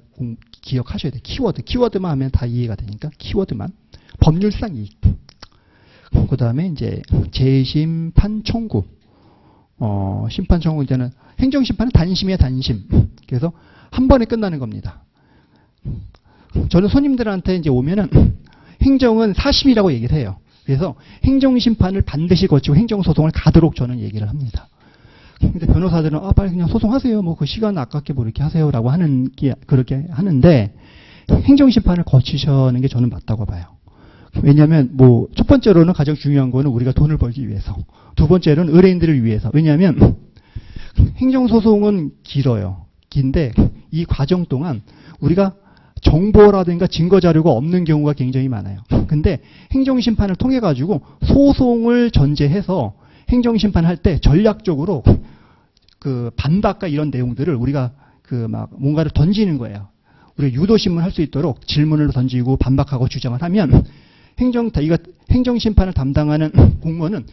기억하셔야 돼요. 키워드만 하면 다 이해가 되니까 키워드만. 법률상 이익. 그 다음에 이제 재심판 청구. 심판 청구 이제는 행정심판은 단심이야, 단심. 그래서 한 번에 끝나는 겁니다. 저는 손님들한테 이제 오면은 행정은 사심이라고 얘기를 해요. 그래서 행정심판을 반드시 거치고 행정소송을 가도록 저는 얘기를 합니다. 근데 변호사들은 빨리 그냥 소송하세요. 뭐 그 시간 아깝게 뭐 이렇게 하세요라고 그렇게 하는데, 행정심판을 거치시는 게 저는 맞다고 봐요. 왜냐하면 뭐 첫 번째로는 가장 중요한 거는 우리가 돈을 벌기 위해서, 두 번째로는 의뢰인들을 위해서. 왜냐하면 행정소송은 길어요. 긴데 이 과정 동안 우리가 정보라든가 증거 자료가 없는 경우가 굉장히 많아요. 근데 행정심판을 통해 가지고 소송을 전제해서 행정심판 할 때 전략적으로 그 반박과 이런 내용들을 우리가 그 막 뭔가를 던지는 거예요. 우리가 유도신문 할 수 있도록 질문을 던지고 반박하고 주장을 하면 행정심판을 담당하는 공무원은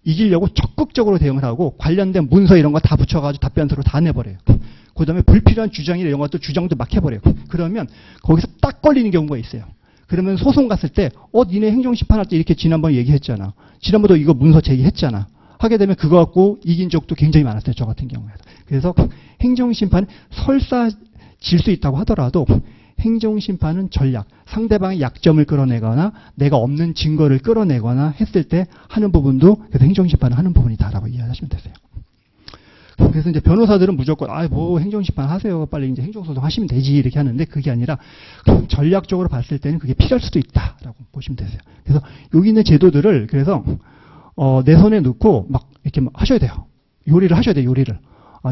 이기려고 적극적으로 대응을 하고 관련된 문서 이런 거 다 붙여가지고 답변서로 다 내버려요. 그 다음에 불필요한 주장이나 이런 것도 주장도 막 해버려요. 그러면 거기서 딱 걸리는 경우가 있어요. 그러면 소송 갔을 때, 니네 행정심판할 때 이렇게 지난번 얘기했잖아. 지난번도 이거 문서 제기했잖아. 하게 되면 그거 갖고 이긴 적도 굉장히 많았어요. 저 같은 경우에도. 그래서 행정심판 설사 질 수 있다고 하더라도 행정심판은 전략, 상대방의 약점을 끌어내거나 내가 없는 증거를 끌어내거나 했을 때 하는 부분도 그래서 행정심판을 하는 부분이다라고 이해하시면 되세요. 그래서 이제 변호사들은 무조건 뭐 행정심판 하세요. 빨리 이제 행정소송 하시면 되지 이렇게 하는데 그게 아니라 전략적으로 봤을 때는 그게 필요할 수도 있다라고 보시면 되세요. 그래서 여기 있는 제도들을 그래서 내 손에 넣고 막 이렇게 막 하셔야 돼요. 요리를 하셔야 돼요. 요리를.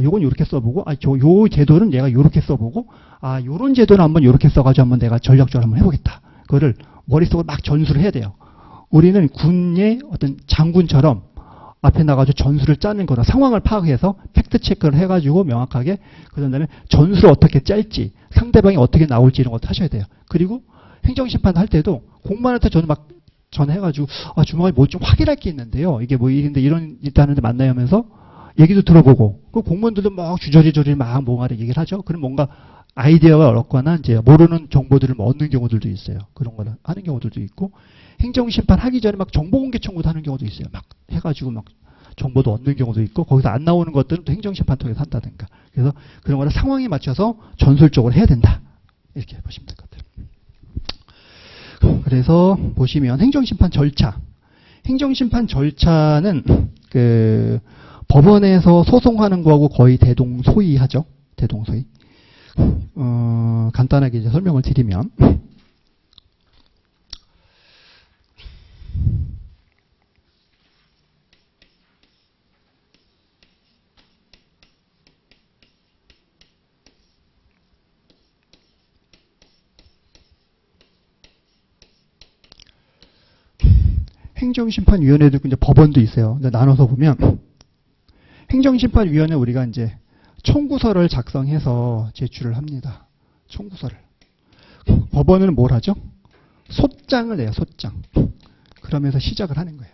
요건 요렇게 써보고, 요 제도는 내가 요렇게 써보고, 요런 제도는 한번 요렇게 써가지고 한번 내가 전략적으로 한번 해보겠다. 그거를 머릿속으로 막 전수를 해야 돼요. 우리는 군의 어떤 장군처럼 앞에 나가지고 전술을 짜는 거라 상황을 파악해서 팩트 체크를 해가지고 명확하게 그 다음에 전술을 어떻게 짤지, 상대방이 어떻게 나올지 이런 것도 하셔야 돼요. 그리고 행정심판 할 때도 공무원한테 저는 막 전화해가지고, 주말에 뭐 좀 확인할 게 있는데요. 이게 뭐 일인데 이런 일다는데 만나요 하면서 얘기도 들어보고, 그 공무원들도 막 주저리저리 막 뭔가를 얘기를 하죠. 그럼 뭔가 아이디어가 어렵거나 이제 모르는 정보들을 얻는 경우들도 있어요. 그런 거를 하는 경우들도 있고, 행정심판 하기 전에 막 정보공개 청구도 하는 경우도 있어요. 막 해가지고 막 정보도 얻는 경우도 있고, 거기서 안 나오는 것들은 또 행정심판 통해서 한다든가. 그래서 그런 거를 상황에 맞춰서 전술적으로 해야 된다. 이렇게 보시면 될 것 같아요. 그래서 보시면 행정심판 절차. 행정심판 절차는 법원에서 소송하는 거하고 거의 대동소이하죠. 대동소이. 간단하게 이제 설명을 드리면 행정심판위원회도 이제 법원도 있어요. 근데 나눠서 보면 행정심판위원회 우리가 이제 청구서를 작성해서 제출을 합니다. 청구서를. 법원은 뭘 하죠? 소장을 내요. 소장. 그러면서 시작을 하는 거예요.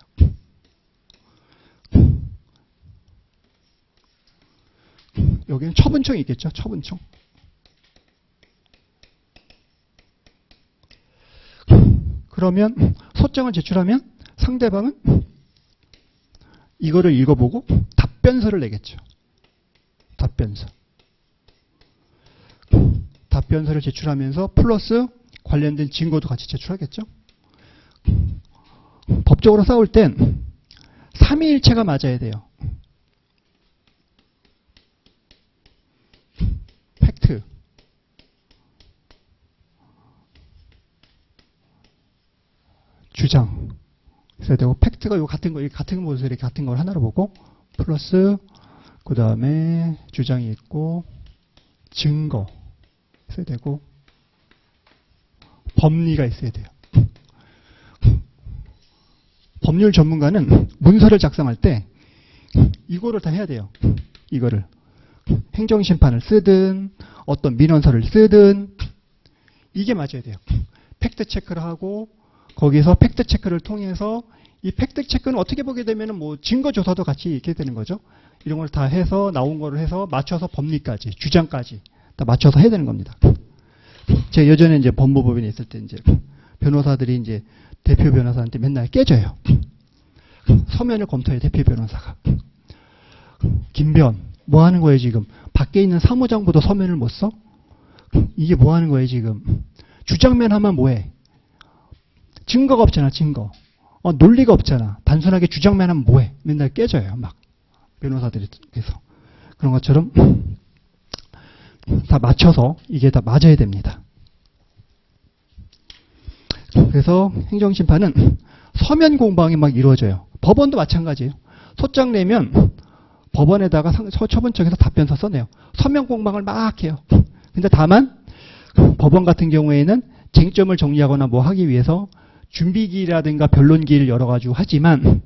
여기는 처분청이 있겠죠. 처분청. 그러면 소장을 제출하면 상대방은 이거를 읽어보고 답변서를 내겠죠. 답변서. 답변서를 제출하면서 플러스 관련된 증거도 같이 제출하겠죠. 법적으로 싸울 땐 3위일체가 맞아야 돼요. 팩트. 주장. 있어야 되고, 팩트가 요 같은 거, 같은 모습 이렇게 같은 걸 하나로 보고, 플러스, 그 다음에 주장이 있고, 증거 있어야 되고, 법리가 있어야 돼요. 법률 전문가는 문서를 작성할 때 이거를 다 해야 돼요. 이거를. 행정심판을 쓰든, 어떤 민원서를 쓰든, 이게 맞아야 돼요. 팩트 체크를 하고, 거기서 팩트 체크를 통해서 이 팩트 체크는 어떻게 보게 되면은 뭐 증거 조사도 같이 있게 되는 거죠. 이런 걸 다 해서 나온 거를 해서 맞춰서 법리까지, 주장까지 다 맞춰서 해야 되는 겁니다. 제가 예전에 이제 법무법인에 있을 때 이제 변호사들이 이제 대표 변호사한테 맨날 깨져요. 서면을 검토해 대표 변호사가. 김변, 뭐 하는 거예요 지금? 밖에 있는 사무장보다 서면을 못 써? 이게 뭐 하는 거예요 지금? 주장면 하면 뭐해? 증거가 없잖아, 증거. 논리가 없잖아. 단순하게 주장만 하면 뭐해? 맨날 깨져요, 막. 변호사들이. 그래서. 그런 것처럼 다 맞춰서 이게 다 맞아야 됩니다. 그래서 행정심판은 서면 공방이 막 이루어져요. 법원도 마찬가지예요. 소장 내면 법원에다가 처분청에서 답변서 써내요. 서면 공방을 막 해요. 근데 다만 법원 같은 경우에는 쟁점을 정리하거나 뭐 하기 위해서 준비기라든가 변론기를 열어가지고 하지만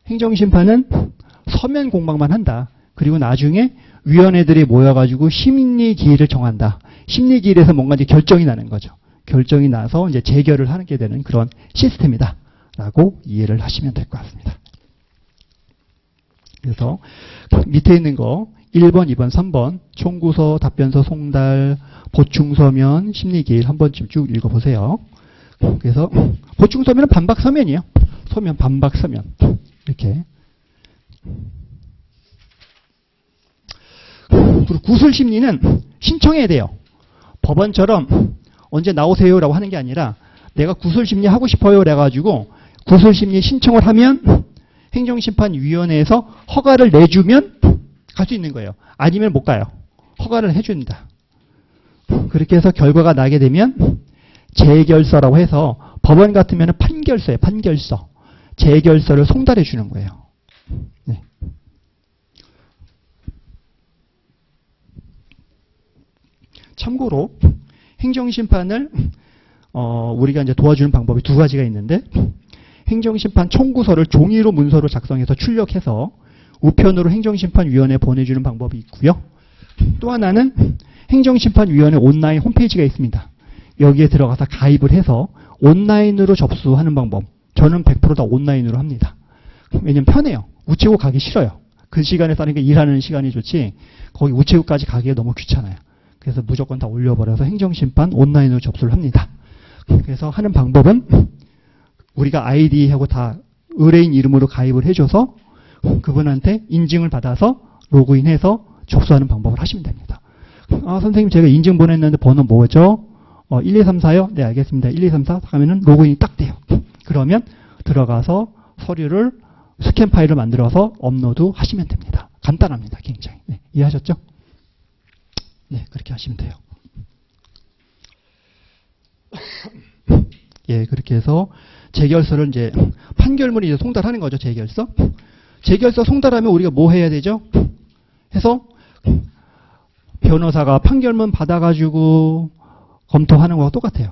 행정심판은 서면 공방만 한다. 그리고 나중에 위원회들이 모여가지고 심리기일을 정한다. 심리기일에서 뭔가 이제 결정이 나는 거죠. 결정이 나서 이제 재결을 하게 되는 그런 시스템이다. 라고 이해를 하시면 될 것 같습니다. 그래서 밑에 있는 거 1번, 2번, 3번 총구서, 답변서, 송달, 보충서면, 심리기일 한 번쯤 쭉 읽어보세요. 그래서 보충서면은 반박서면이에요. 서면, 반박서면 이렇게. 그리고 구술심리는 신청해야 돼요. 법원처럼 언제 나오세요라고 하는 게 아니라 내가 구술심리 하고 싶어요 그래가지고 구술심리 신청을 하면 행정심판위원회에서 허가를 내주면 갈 수 있는 거예요. 아니면 못 가요. 허가를 해줍니다. 그렇게 해서 결과가 나게 되면 재결서라고 해서 법원 같으면 판결서예요. 판결서. 재결서를 송달해 주는 거예요. 네. 참고로 행정심판을 우리가 이제 도와주는 방법이 두 가지가 있는데 행정심판 청구서를 종이로 문서로 작성해서 출력해서 우편으로 행정심판위원회에 보내주는 방법이 있고요. 또 하나는 행정심판위원회 온라인 홈페이지가 있습니다. 여기에 들어가서 가입을 해서 온라인으로 접수하는 방법. 저는 100% 다 온라인으로 합니다. 왜냐면 편해요. 우체국 가기 싫어요. 그 시간에 싸니까 일하는 시간이 좋지 거기 우체국까지 가기가 너무 귀찮아요. 그래서 무조건 다 올려버려서 행정심판 온라인으로 접수를 합니다. 그래서 하는 방법은 우리가 아이디하고 다 의뢰인 이름으로 가입을 해줘서 그분한테 인증을 받아서 로그인해서 접수하는 방법을 하시면 됩니다. 아, 선생님 제가 인증 보냈는데 번호 뭐죠? 1234요? 네, 알겠습니다. 1234 하면은 로그인이 딱 돼요. 그러면 들어가서 서류를 스캔 파일을 만들어서 업로드 하시면 됩니다. 간단합니다. 굉장히. 네, 이해하셨죠? 네, 그렇게 하시면 돼요. 예, 그렇게 해서 재결서를 이제 판결문이 이제 송달하는 거죠. 재결서. 재결서 송달하면 우리가 뭐 해야 되죠? 해서 변호사가 판결문 받아가지고 검토하는 거와 똑같아요.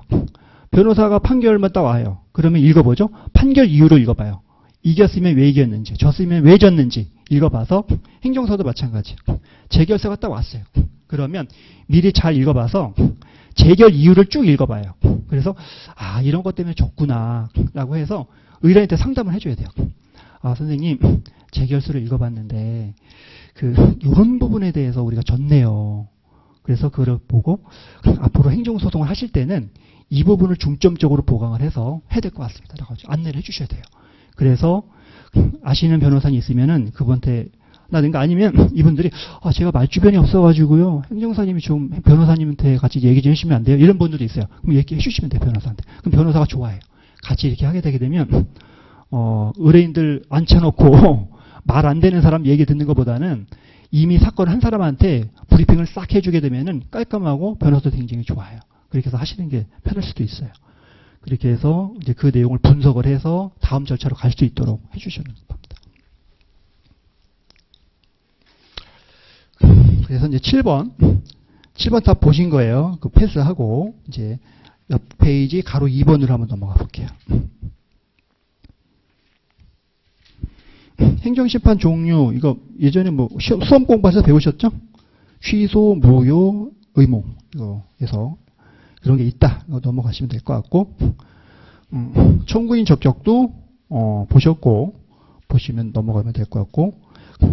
변호사가 판결문 딱 와요. 그러면 읽어보죠. 판결 이유를 읽어봐요. 이겼으면 왜 이겼는지, 졌으면 왜 졌는지 읽어봐서 행정서도 마찬가지. 재결서가 딱 왔어요. 그러면 미리 잘 읽어봐서 재결 이유를 쭉 읽어봐요. 그래서 아 이런 것 때문에 졌구나 라고 해서 의뢰인한테 상담을 해줘야 돼요. 아 선생님 재결서를 읽어봤는데 이런 부분에 대해서 우리가 졌네요. 그래서 그걸 보고 앞으로 행정소송을 하실 때는 이 부분을 중점적으로 보강을 해서 해야 될 것 같습니다. 라고 안내를 해주셔야 돼요. 그래서 아시는 변호사님 있으면은 그분한테 나든가 아니면 이분들이 제가 말주변이 없어가지고요. 행정사님이 좀 변호사님한테 같이 얘기 좀 해주시면 안 돼요? 이런 분들도 있어요. 그럼 얘기해 주시면 돼요. 변호사한테. 그럼 변호사가 좋아해요. 같이 이렇게 하게 되게 되면 의뢰인들 앉혀놓고 말 안 되는 사람 얘기 듣는 것보다는 이미 사건 한 사람한테 브리핑을 싹 해주게 되면은 깔끔하고 변호사도 굉장히 좋아요. 그렇게 해서 하시는 게 편할 수도 있어요. 그렇게 해서 이제 그 내용을 분석을 해서 다음 절차로 갈 수 있도록 해주시는 겁니다. 그래서 이제 7번 다 보신 거예요. 그 패스하고 이제 옆 페이지 가로 2번으로 한번 넘어가 볼게요. 행정심판 종류 이거 예전에 뭐 수험 공부하셔서 배우셨죠? 취소, 무효, 의무 이거 해서 그런 게 있다. 이거 넘어가시면 될 것 같고 청구인 적격도 보셨고 보시면 넘어가면 될 것 같고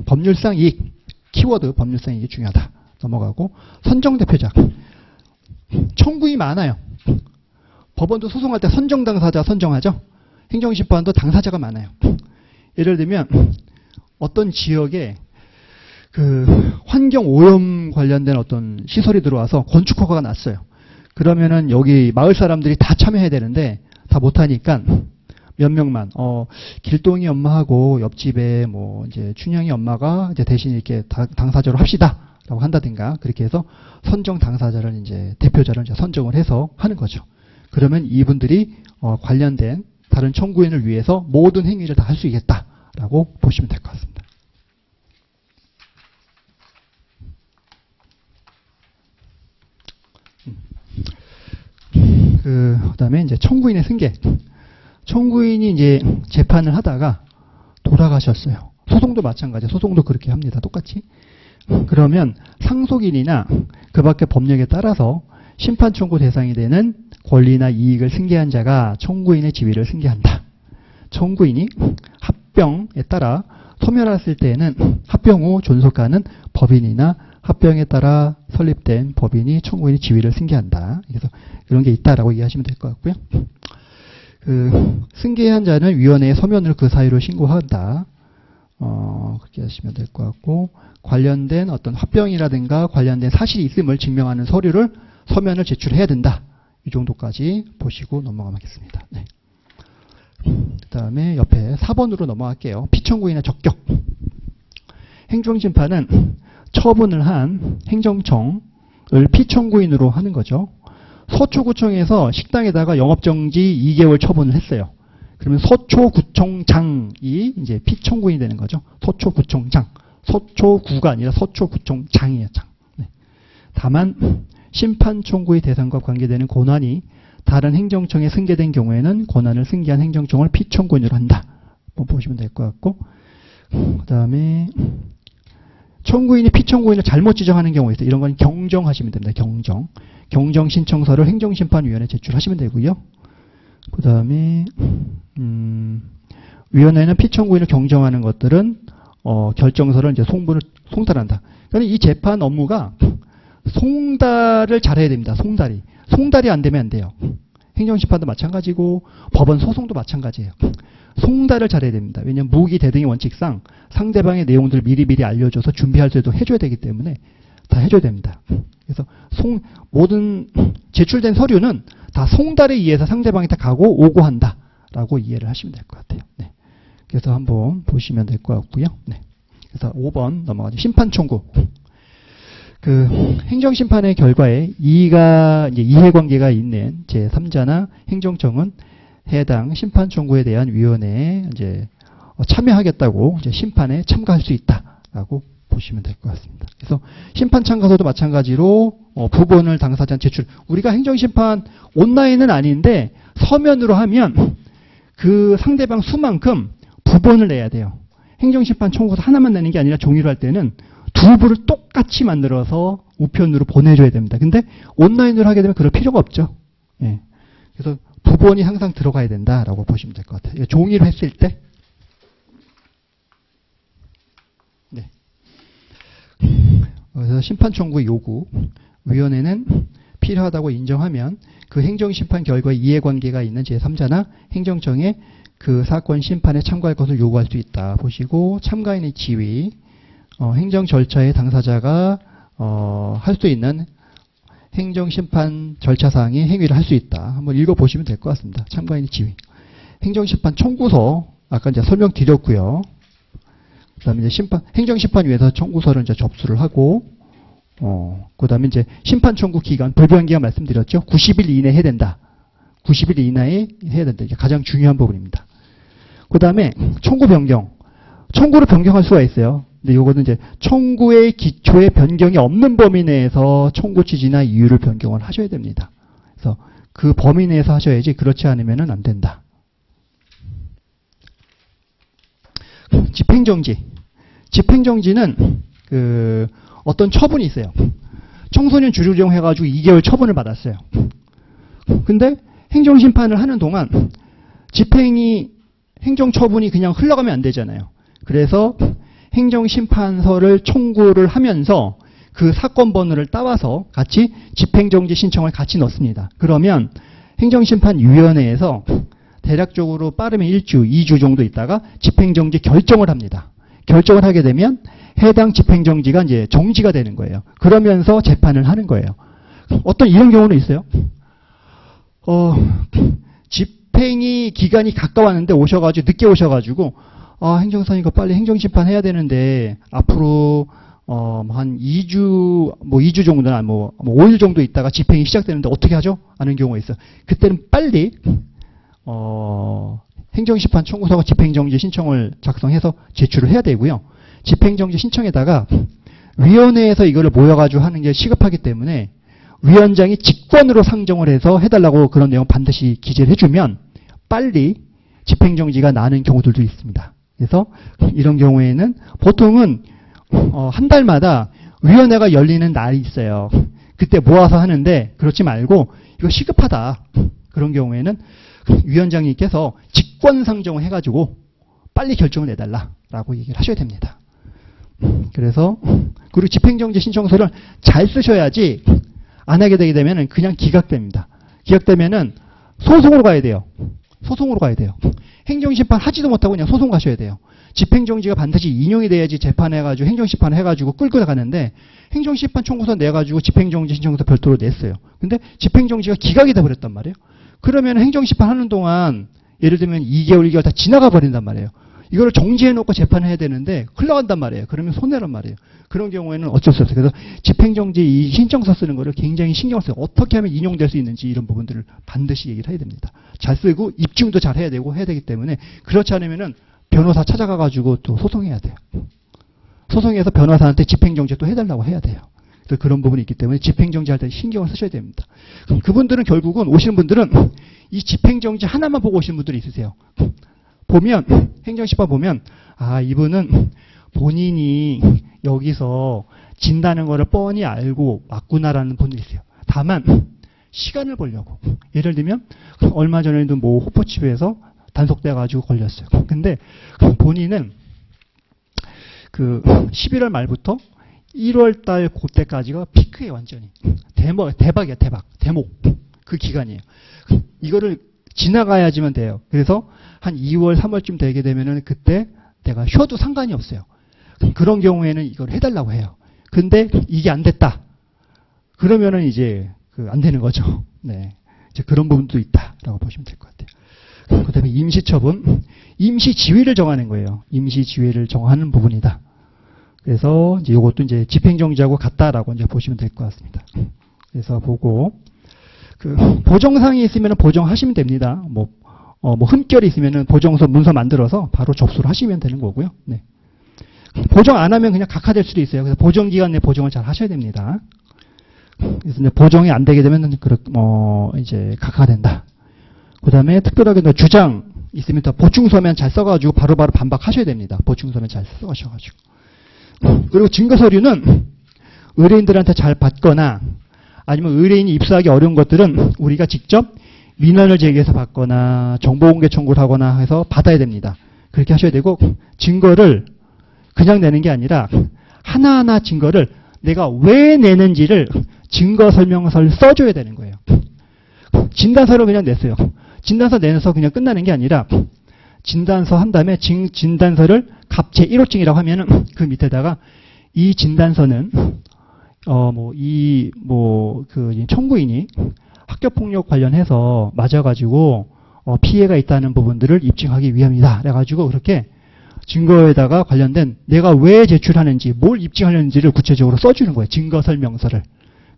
법률상 이익 키워드 법률상 이익이 중요하다. 넘어가고 선정대표자 청구인이 많아요. 법원도 소송할 때 선정당사자 선정하죠. 행정심판도 당사자가 많아요. 예를 들면 어떤 지역에 그 환경 오염 관련된 어떤 시설이 들어와서 건축 허가가 났어요. 그러면은 여기 마을 사람들이 다 참여해야 되는데 다 못하니까 몇 명만 길동이 엄마하고 옆집에 뭐 이제 춘향이 엄마가 이제 대신 이렇게 당사자로 합시다라고 한다든가 그렇게 해서 선정 당사자를 이제 대표자를 이제 선정을 해서 하는 거죠. 그러면 이분들이 관련된 다른 청구인을 위해서 모든 행위를 다 할 수 있겠다라고 보시면 될 것 같습니다. 그다음에 이제 청구인의 승계. 청구인이 이제 재판을 하다가 돌아가셨어요. 소송도 마찬가지예요. 소송도 그렇게 합니다. 똑같이. 그러면 상속인이나 그 밖의 법령에 따라서 심판 청구 대상이 되는 권리나 이익을 승계한 자가 청구인의 지위를 승계한다. 청구인이 합병에 따라 소멸했을 때에는 합병 후 존속하는 법인이나 합병에 따라 설립된 법인이 청구인의 지위를 승계한다. 그래서 이런 게 있다라고 이해하시면 될 것 같고요. 승계한 자는 위원회에 서면으로 그 사유를 신고한다. 그렇게 하시면 될 것 같고, 관련된 어떤 합병이라든가 관련된 사실이 있음을 증명하는 서류를 서면을 제출해야 된다. 이 정도까지 보시고 넘어가겠습니다. 네. 그 다음에 옆에 4번으로 넘어갈게요. 피청구인의 적격. 행정심판은 처분을 한 행정청을 피청구인으로 하는 거죠. 서초구청에서 식당에다가 영업정지 2개월 처분을 했어요. 그러면 서초구청장이 이제 피청구인이 되는 거죠. 서초구청장. 서초구가 아니라 서초구청장이에요. 장. 네. 다만 심판 청구의 대상과 관계되는 권한이 다른 행정청에 승계된 경우에는 권한을 승계한 행정청을 피청구인으로 한다. 보시면 될 것 같고, 그 다음에 청구인이 피청구인을 잘못 지정하는 경우에 있어요. 이런 건 경정하시면 됩니다. 경정. 경정 신청서를 행정심판위원회에 제출하시면 되고요. 그 다음에 위원회는 피청구인을 경정하는 것들은 결정서를 이제 송달한다. 그러니까 이 재판 업무가 송달을 잘해야 됩니다. 송달이 안 되면 안 돼요. 행정심판도 마찬가지고 법원 소송도 마찬가지예요. 송달을 잘해야 됩니다. 왜냐하면 무기 대등의 원칙상 상대방의 내용들을 미리미리 알려줘서 준비할 때도 해줘야 되기 때문에 다 해줘야 됩니다. 그래서 모든 제출된 서류는 다 송달에 의해서 상대방이 다 가고 오고 한다라고 이해를 하시면 될 것 같아요. 네. 그래서 한번 보시면 될 것 같고요. 네. 그래서 5번 넘어가죠. 심판 청구. 행정심판의 결과에 이해관계가 있는 제3자나 행정청은 해당 심판 청구에 대한 위원회에 이제 참여하겠다고 이제 심판에 참가할 수 있다라고 보시면 될 것 같습니다. 그래서 심판 참가서도 마찬가지로 부본을 당사자한테 제출. 우리가 행정심판 온라인은 아닌데 서면으로 하면 그 상대방 수만큼 부본을 내야 돼요. 행정심판 청구서 하나만 내는 게 아니라 종이로 할 때는 두 부를 똑같이 만들어서 우편으로 보내줘야 됩니다. 근데 온라인으로 하게 되면 그럴 필요가 없죠. 예. 그래서 부본이 항상 들어가야 된다라고 보시면 될 것 같아요. 종이로 했을 때. 네. 그래서 심판 청구의 요구. 위원회는 필요하다고 인정하면 그 행정심판 결과에 이해관계가 있는 제3자나 행정청에 그 사건 심판에 참가할 것을 요구할 수 있다. 보시고 참가인의 지위. 행정 절차의 당사자가 할 수 있는 행정심판 절차사항의 행위를 할 수 있다. 한번 읽어보시면 될 것 같습니다. 참가인의 지위. 행정심판 청구서 아까 이제 설명드렸고요. 그다음에 이제 행정심판위에서 청구서를 이제 접수를 하고, 그다음에 이제 심판 청구 기간, 불변 기간 말씀드렸죠. 90일 이내에 해야 된다. 90일 이내에 해야 된다. 이게 가장 중요한 부분입니다. 그다음에 청구 변경. 청구를 변경할 수가 있어요. 근데 이거는 이제 청구의 기초에 변경이 없는 범위 내에서 청구 취지나 이유를 변경을 하셔야 됩니다. 그래서 그 범위 내에서 하셔야지 그렇지 않으면 안 된다. 집행정지. 집행정지는 어떤 처분이 있어요. 청소년 주류령 해가지고 2개월 처분을 받았어요. 근데 행정심판을 하는 동안 행정처분이 그냥 흘러가면 안 되잖아요. 그래서 행정심판서를 청구를 하면서 그 사건 번호를 따와서 같이 집행정지 신청을 같이 넣습니다. 그러면 행정심판위원회에서 대략적으로 빠르면 1주, 2주 정도 있다가 집행정지 결정을 합니다. 결정을 하게 되면 해당 집행정지가 이제 정지가 되는 거예요. 그러면서 재판을 하는 거예요. 어떤 이런 경우는 있어요. 집행이 기간이 가까웠는데 늦게 오셔가지고 행정사니까 빨리 행정심판 해야 되는데 앞으로 한 2주 정도나 5일 정도 있다가 집행이 시작되는데 어떻게 하죠? 하는 경우가 있어요. 그때는 빨리 행정심판 청구서가 집행정지 신청을 작성해서 제출을 해야 되고요. 집행정지 신청에다가 위원회에서 이거를 모여가지고 하는 게 시급하기 때문에 위원장이 직권으로 상정을 해서 해달라고 그런 내용 반드시 기재를 해주면 빨리 집행정지가 나는 경우들도 있습니다. 그래서 이런 경우에는 보통은 한 달마다 위원회가 열리는 날이 있어요. 그때 모아서 하는데 그렇지 말고 이거 시급하다. 그런 경우에는 위원장님께서 직권상정을 해가지고 빨리 결정을 내달라라고 얘기를 하셔야 됩니다. 그래서 그리고 집행정지 신청서를 잘 쓰셔야지 안 하게 되게 되면 그냥 기각됩니다. 기각되면은 소송으로 가야 돼요. 소송으로 가야 돼요. 행정심판 하지도 못하고 그냥 소송 가셔야 돼요. 집행정지가 반드시 인용이 돼야지 재판해가지고 행정심판 해가지고 끌고 가는데 행정심판 청구서 내가지고 집행정지 신청서 별도로 냈어요. 근데 집행정지가 기각이 돼버렸단 말이에요. 그러면 행정심판 하는 동안 예를 들면 2개월, 2개월 다 지나가 버린단 말이에요. 이거를 정지해놓고 재판해야 되는데 흘러간단 말이에요. 그러면 손해란 말이에요. 그런 경우에는 어쩔 수 없어요. 그래서 집행정지 이 신청서 쓰는 거를 굉장히 신경을 써요. 어떻게 하면 인용될 수 있는지 이런 부분들을 반드시 얘기를 해야 됩니다. 잘 쓰고 입증도 잘 해야 되고 해야 되기 때문에 그렇지 않으면은 변호사 찾아가가지고 또 소송해야 돼요. 소송해서 변호사한테 집행정지 또 해달라고 해야 돼요. 그래서 그런 부분이 있기 때문에 집행정지 할 때 신경을 쓰셔야 됩니다. 그분들은 결국은 오시는 분들은 이 집행정지 하나만 보고 오시는 분들이 있으세요. 보면 행정심판 보면 아 이분은 본인이 여기서 진다는 거를 뻔히 알고 왔구나라는 분들이 있어요. 다만 시간을 보려고 예를 들면 얼마 전에도 뭐 호포집에서 단속돼가지고 걸렸어요. 근데 본인은 그 11월 말부터 1월 달 그때까지가 피크예요. 완전히 대박이야. 대목 그 기간이에요. 이거를 지나가야지만 돼요. 그래서 한 2월 3월쯤 되게 되면은 그때 내가 쉬어도 상관이 없어요. 그런 경우에는 이걸 해달라고 해요. 근데 이게 안 됐다. 그러면은 이제 안 되는 거죠. 네, 이제 그런 부분도 있다라고 보시면 될 것 같아요. 그다음에 임시처분, 임시지위를 정하는 거예요. 임시지위를 정하는 부분이다. 그래서 이제 이것도 이제 집행정지하고 같다라고 이제 보시면 될 것 같습니다. 그래서 보고 보정사항이 있으면 보정하시면 됩니다. 뭐 흠결이 있으면 보정서 문서 만들어서 바로 접수를 하시면 되는 거고요. 네. 보정 안 하면 그냥 각하될 수도 있어요. 그래서 보정기간 내 보정을 잘 하셔야 됩니다. 그래서 이제 보정이 안 되게 되면 이제 각하가 된다. 그 다음에 특별하게 주장 있으면 더 보충서면 잘 써가지고 바로바로 반박하셔야 됩니다. 보충서면 잘 써가셔가지고. 그리고 증거서류는 의뢰인들한테 잘 받거나 아니면 의뢰인이 입수하기 어려운 것들은 우리가 직접 민원을 제기해서 받거나 정보공개 청구를 하거나 해서 받아야 됩니다. 그렇게 하셔야 되고 증거를 그냥 내는 게 아니라 하나하나 증거를 내가 왜 내는지를 증거 설명서를 써줘야 되는 거예요. 진단서를 그냥 냈어요. 진단서 내서 그냥 끝나는 게 아니라 진단서 한 다음에 진단서를 갑제 1호증이라고 하면은 그 밑에다가 이 진단서는 그 청구인이 학교폭력 관련해서 맞아가지고 피해가 있다는 부분들을 입증하기 위함이다. 그래가지고 그렇게 증거에다가 관련된 내가 왜 제출하는지 뭘 입증하려는지를 구체적으로 써주는 거예요. 증거 설명서를.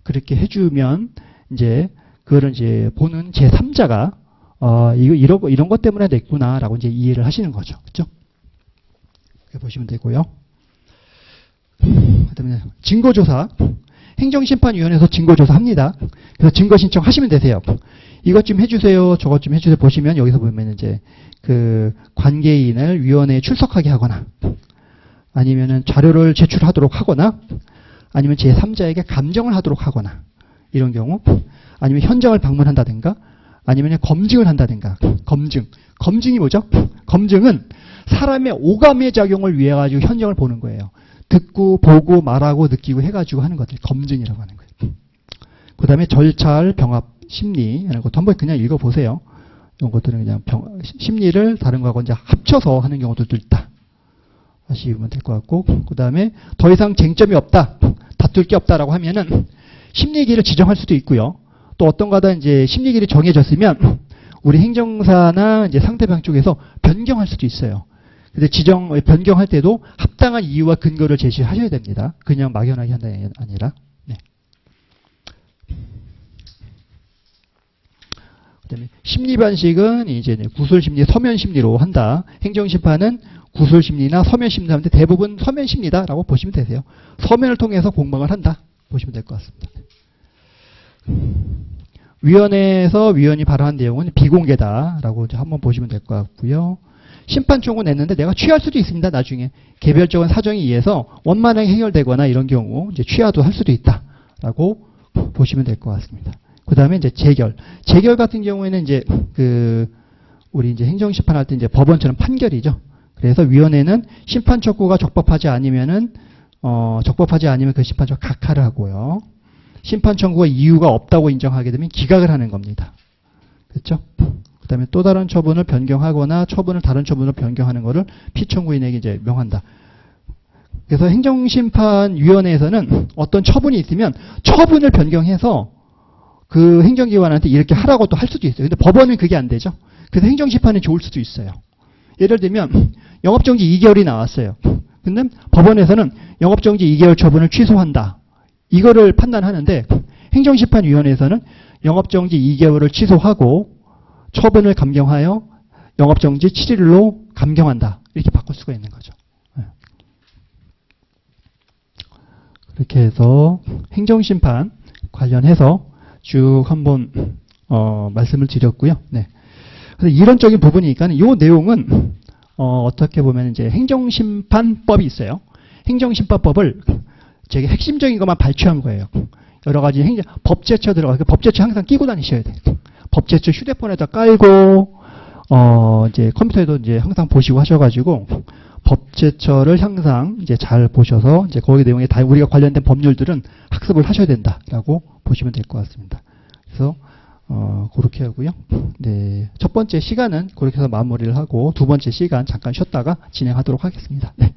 그렇게 해주면 이제 그거를 이제 보는 제3자가 이런 것 때문에 냈구나라고 이제 이해를 하시는 거죠. 그렇죠? 이렇게 보시면 되고요. 그다음에 증거조사. 행정심판위원회에서 증거조사합니다. 그래서 증거 신청하시면 되세요. 이것 좀 해주세요. 저것 좀 해주세요. 보시면 여기서 보면 이제 그 관계인을 위원회에 출석하게 하거나 아니면은 자료를 제출하도록 하거나 아니면 제3자에게 감정을 하도록 하거나 이런 경우 아니면 현장을 방문한다든가 아니면 검증을 한다든가 검증이 뭐죠? 검증은 사람의 오감의 작용을 위해 가지고 현장을 보는 거예요. 듣고 보고 말하고 느끼고 해가지고 하는 것들 검증이라고 하는 거예요. 그 다음에 절차를 병합 심리 이런 것도 한번 그냥 읽어보세요. 이런 것들은 그냥 심리를 다른 거하고 이제 합쳐서 하는 경우도 있다. 하시면 될 것 같고 그 다음에 더 이상 쟁점이 없다, 다툴 게 없다라고 하면은 심리기를 지정할 수도 있고요. 또 어떤가다 이제 심리기를 정해졌으면 우리 행정사나 이제 상대방 쪽에서 변경할 수도 있어요. 근데 변경할 때도 합당한 이유와 근거를 제시하셔야 됩니다. 그냥 막연하게 한다는 게 아니라. 네. 그다음에 심리반식은 이제 구술심리, 서면심리로 한다. 행정심판은 구술심리나 서면심리 하는데 대부분 서면심리다라고 보시면 되세요. 서면을 통해서 공방을 한다. 보시면 될 것 같습니다. 위원회에서 위원이 발언한 내용은 비공개다라고 한번 보시면 될 것 같고요. 심판 청구 냈는데 내가 취할 수도 있습니다. 나중에 개별적인 사정에 의해서 원만하게 해결되거나 이런 경우 이제 취하도 할 수도 있다라고 보시면 될 것 같습니다. 그 다음에 이제 재결. 재결 같은 경우에는 이제 우리 이제 행정심판할 때 이제 법원처럼 판결이죠. 그래서 위원회는 심판 촉구가 적법하지 않으면 그 심판 촉구 각하를 하고요. 심판 청구가 이유가 없다고 인정하게 되면 기각을 하는 겁니다. 그렇죠? 그 다음에 또 다른 처분을 변경하거나 처분을 다른 처분으로 변경하는 것을 피청구인에게 이제 명한다. 그래서 행정심판위원회에서는 어떤 처분이 있으면 처분을 변경해서 그 행정기관한테 이렇게 하라고 또 할 수도 있어요. 근데 법원은 그게 안 되죠. 그래서 행정심판이 좋을 수도 있어요. 예를 들면 영업정지 2개월이 나왔어요. 근데 법원에서는 영업정지 2개월 처분을 취소한다. 이거를 판단하는데 행정심판위원회에서는 영업정지 2개월을 취소하고 처분을 감경하여 영업정지 7일로 감경한다. 이렇게 바꿀 수가 있는 거죠. 그렇게 해서 행정심판 관련해서 쭉 한번 말씀을 드렸고요. 네. 그래서 이론적인 부분이니까 이 내용은 어떻게 보면 이제 행정심판법이 있어요. 행정심판법을 되게 핵심적인 것만 발췌한 거예요. 여러 가지 법제처 들어가. 법제처 항상 끼고 다니셔야 돼요. 법제처 휴대폰에다 깔고 이제 컴퓨터에도 이제 항상 보시고 하셔가지고 법제처를 항상 이제 잘 보셔서 이제 거기 내용에 다 우리가 관련된 법률들은 학습을 하셔야 된다라고 보시면 될 것 같습니다. 그래서 그렇게 하고요. 네, 첫 번째 시간은 그렇게 해서 마무리를 하고 두 번째 시간 잠깐 쉬었다가 진행하도록 하겠습니다. 네.